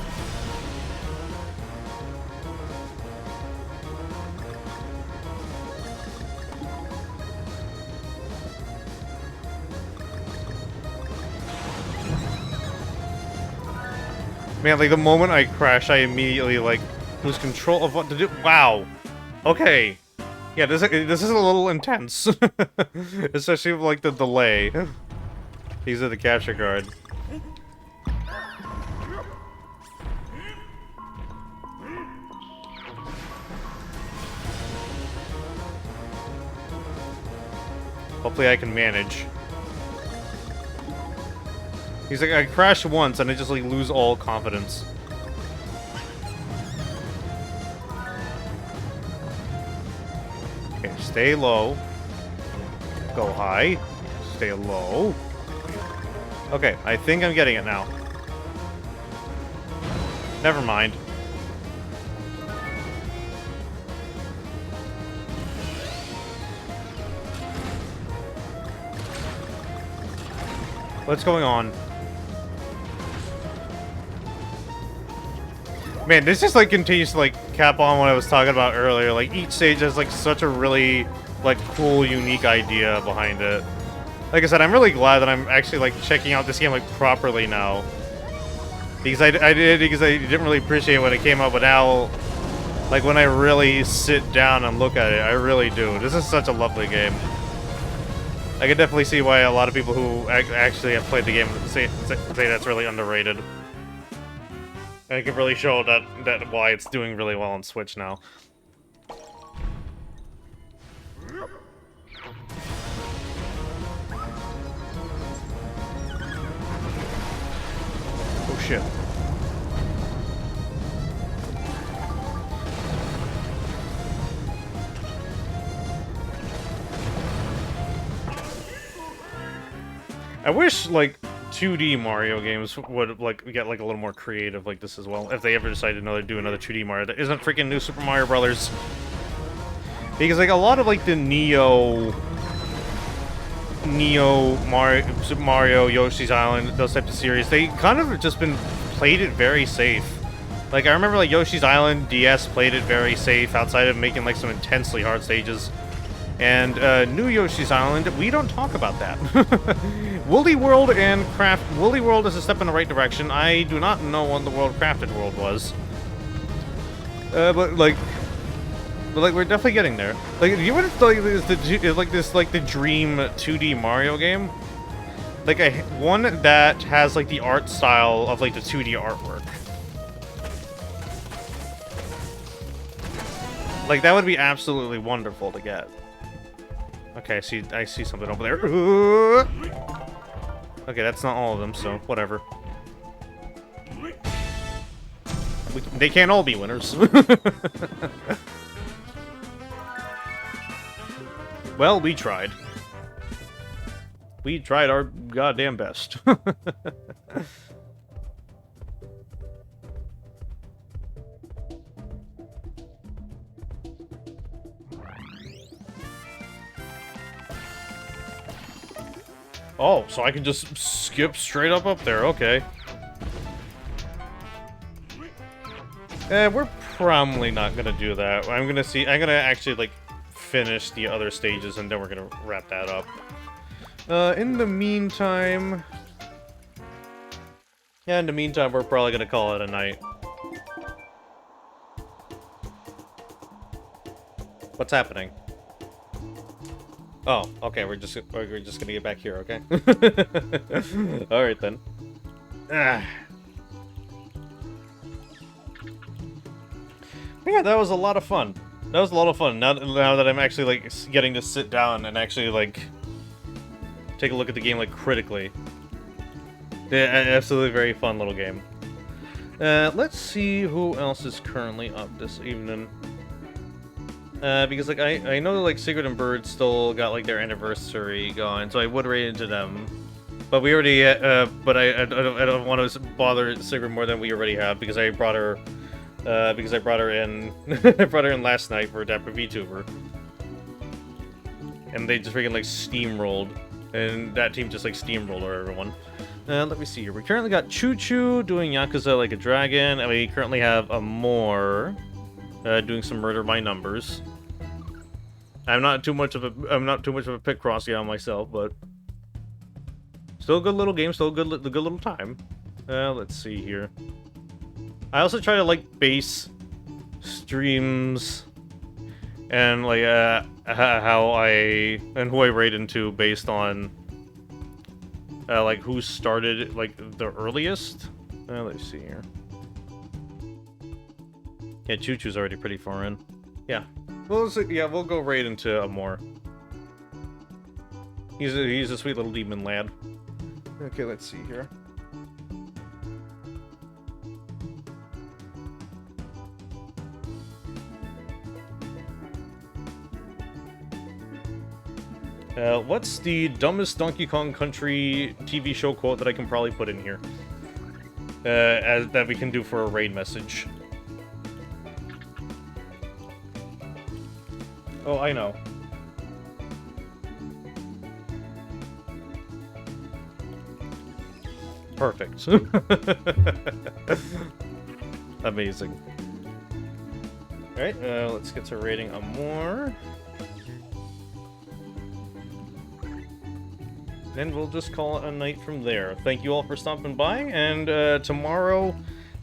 Man, like, the moment I crash, I immediately, like, lose control of what to do. Wow. Okay. Yeah, this is a little intense. Especially with, like, the delay. These are the capture card. Hopefully I can manage. He's like, I crash once and I just, like, lose all confidence. Okay, stay low. Go high. Stay low. Okay, I think I'm getting it now. Never mind. What's going on? Man, this just, like, continues to, like, cap on what I was talking about earlier. Like, each stage has, like, such a really, like, cool, unique idea behind it. Like I said, I'm really glad that I'm actually, like, checking out this game, like, properly now. Because I didn't really appreciate it when it came out, but now, like, when I really sit down and look at it, I really do. This is such a lovely game. I can definitely see why a lot of people who actually have played the game say that's really underrated. And it can really show that why it's doing really well on Switch now. Oh shit. I wish, like, 2D Mario games would, like, get, like, a little more creative like this as well, if they ever decide to do another 2D Mario that isn't freaking New Super Mario Brothers. Because, like, a lot of, like, the Super Mario, Yoshi's Island, those types of series, they kind of have just played it very safe. Like, I remember, like, Yoshi's Island, DS played it very safe, outside of making, like, some intensely hard stages. And, New Yoshi's Island, we don't talk about that. Woolly World and Woolly World is a step in the right direction. I do not know what the World Crafted World was. But we're definitely getting there. Like, you would like the dream 2D Mario game, like one that has like the art style of like the 2D artwork. Like that would be absolutely wonderful to get. Okay, I see something over there. Okay, that's not all of them, so whatever. They can't all be winners. Well, we tried. We tried our goddamn best. Oh, so I can just skip straight up there, okay. We're probably not gonna do that. I'm gonna actually, like, finish the other stages, and then we're gonna wrap that up. In the meantime... Yeah, in the meantime, we're probably gonna call it a night. What's happening? Oh, okay, we're just gonna get back here, okay? Alright then. Yeah, that was a lot of fun. That was a lot of fun. Now that I'm actually, like, getting to sit down and actually, like, take a look at the game, like, critically. Yeah, absolutely very fun little game. Let's see who else is currently up this evening. Because, like, I know that, like, Sigrid and Bird still got, like, their anniversary going, so I would raid into them. But we already, but I don't want to bother Sigrid more than we already have, because I brought her, in, I brought her in last night for Dapper VTuber. And they just freaking, like, steamrolled, and that team just, like, steamrolled everyone. Let me see here. We currently got Choo Choo doing Yakuza Like a Dragon, and we currently have Amor doing some Murder by Numbers. I'm not too much of a Picross guy myself, but still a good little game, still a good little time. Let's see here. I also try to, like, base streams and like how I and who I rate into based on like who started like the earliest. Let's see here. Yeah, Choo Choo's already pretty far in. Yeah, we'll go right into a more. He's a sweet little demon lad. Okay, let's see here. What's the dumbest Donkey Kong Country TV show quote that I can probably put in here? That we can do for a raid message. Oh, I know. Perfect. Amazing. Alright, let's get to rating a more. And we'll just call it a night from there. Thank you all for stopping by, and tomorrow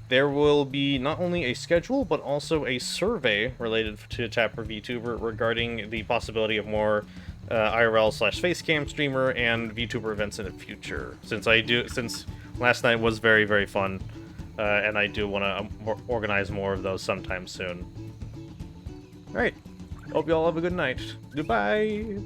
there will be not only a schedule, but also a survey related to Tapper VTuber regarding the possibility of more IRL/facecam streamer and VTuber events in the future. Since last night was very, very fun, and I do want to organize more of those sometime soon. Alright, hope you all have a good night. Goodbye!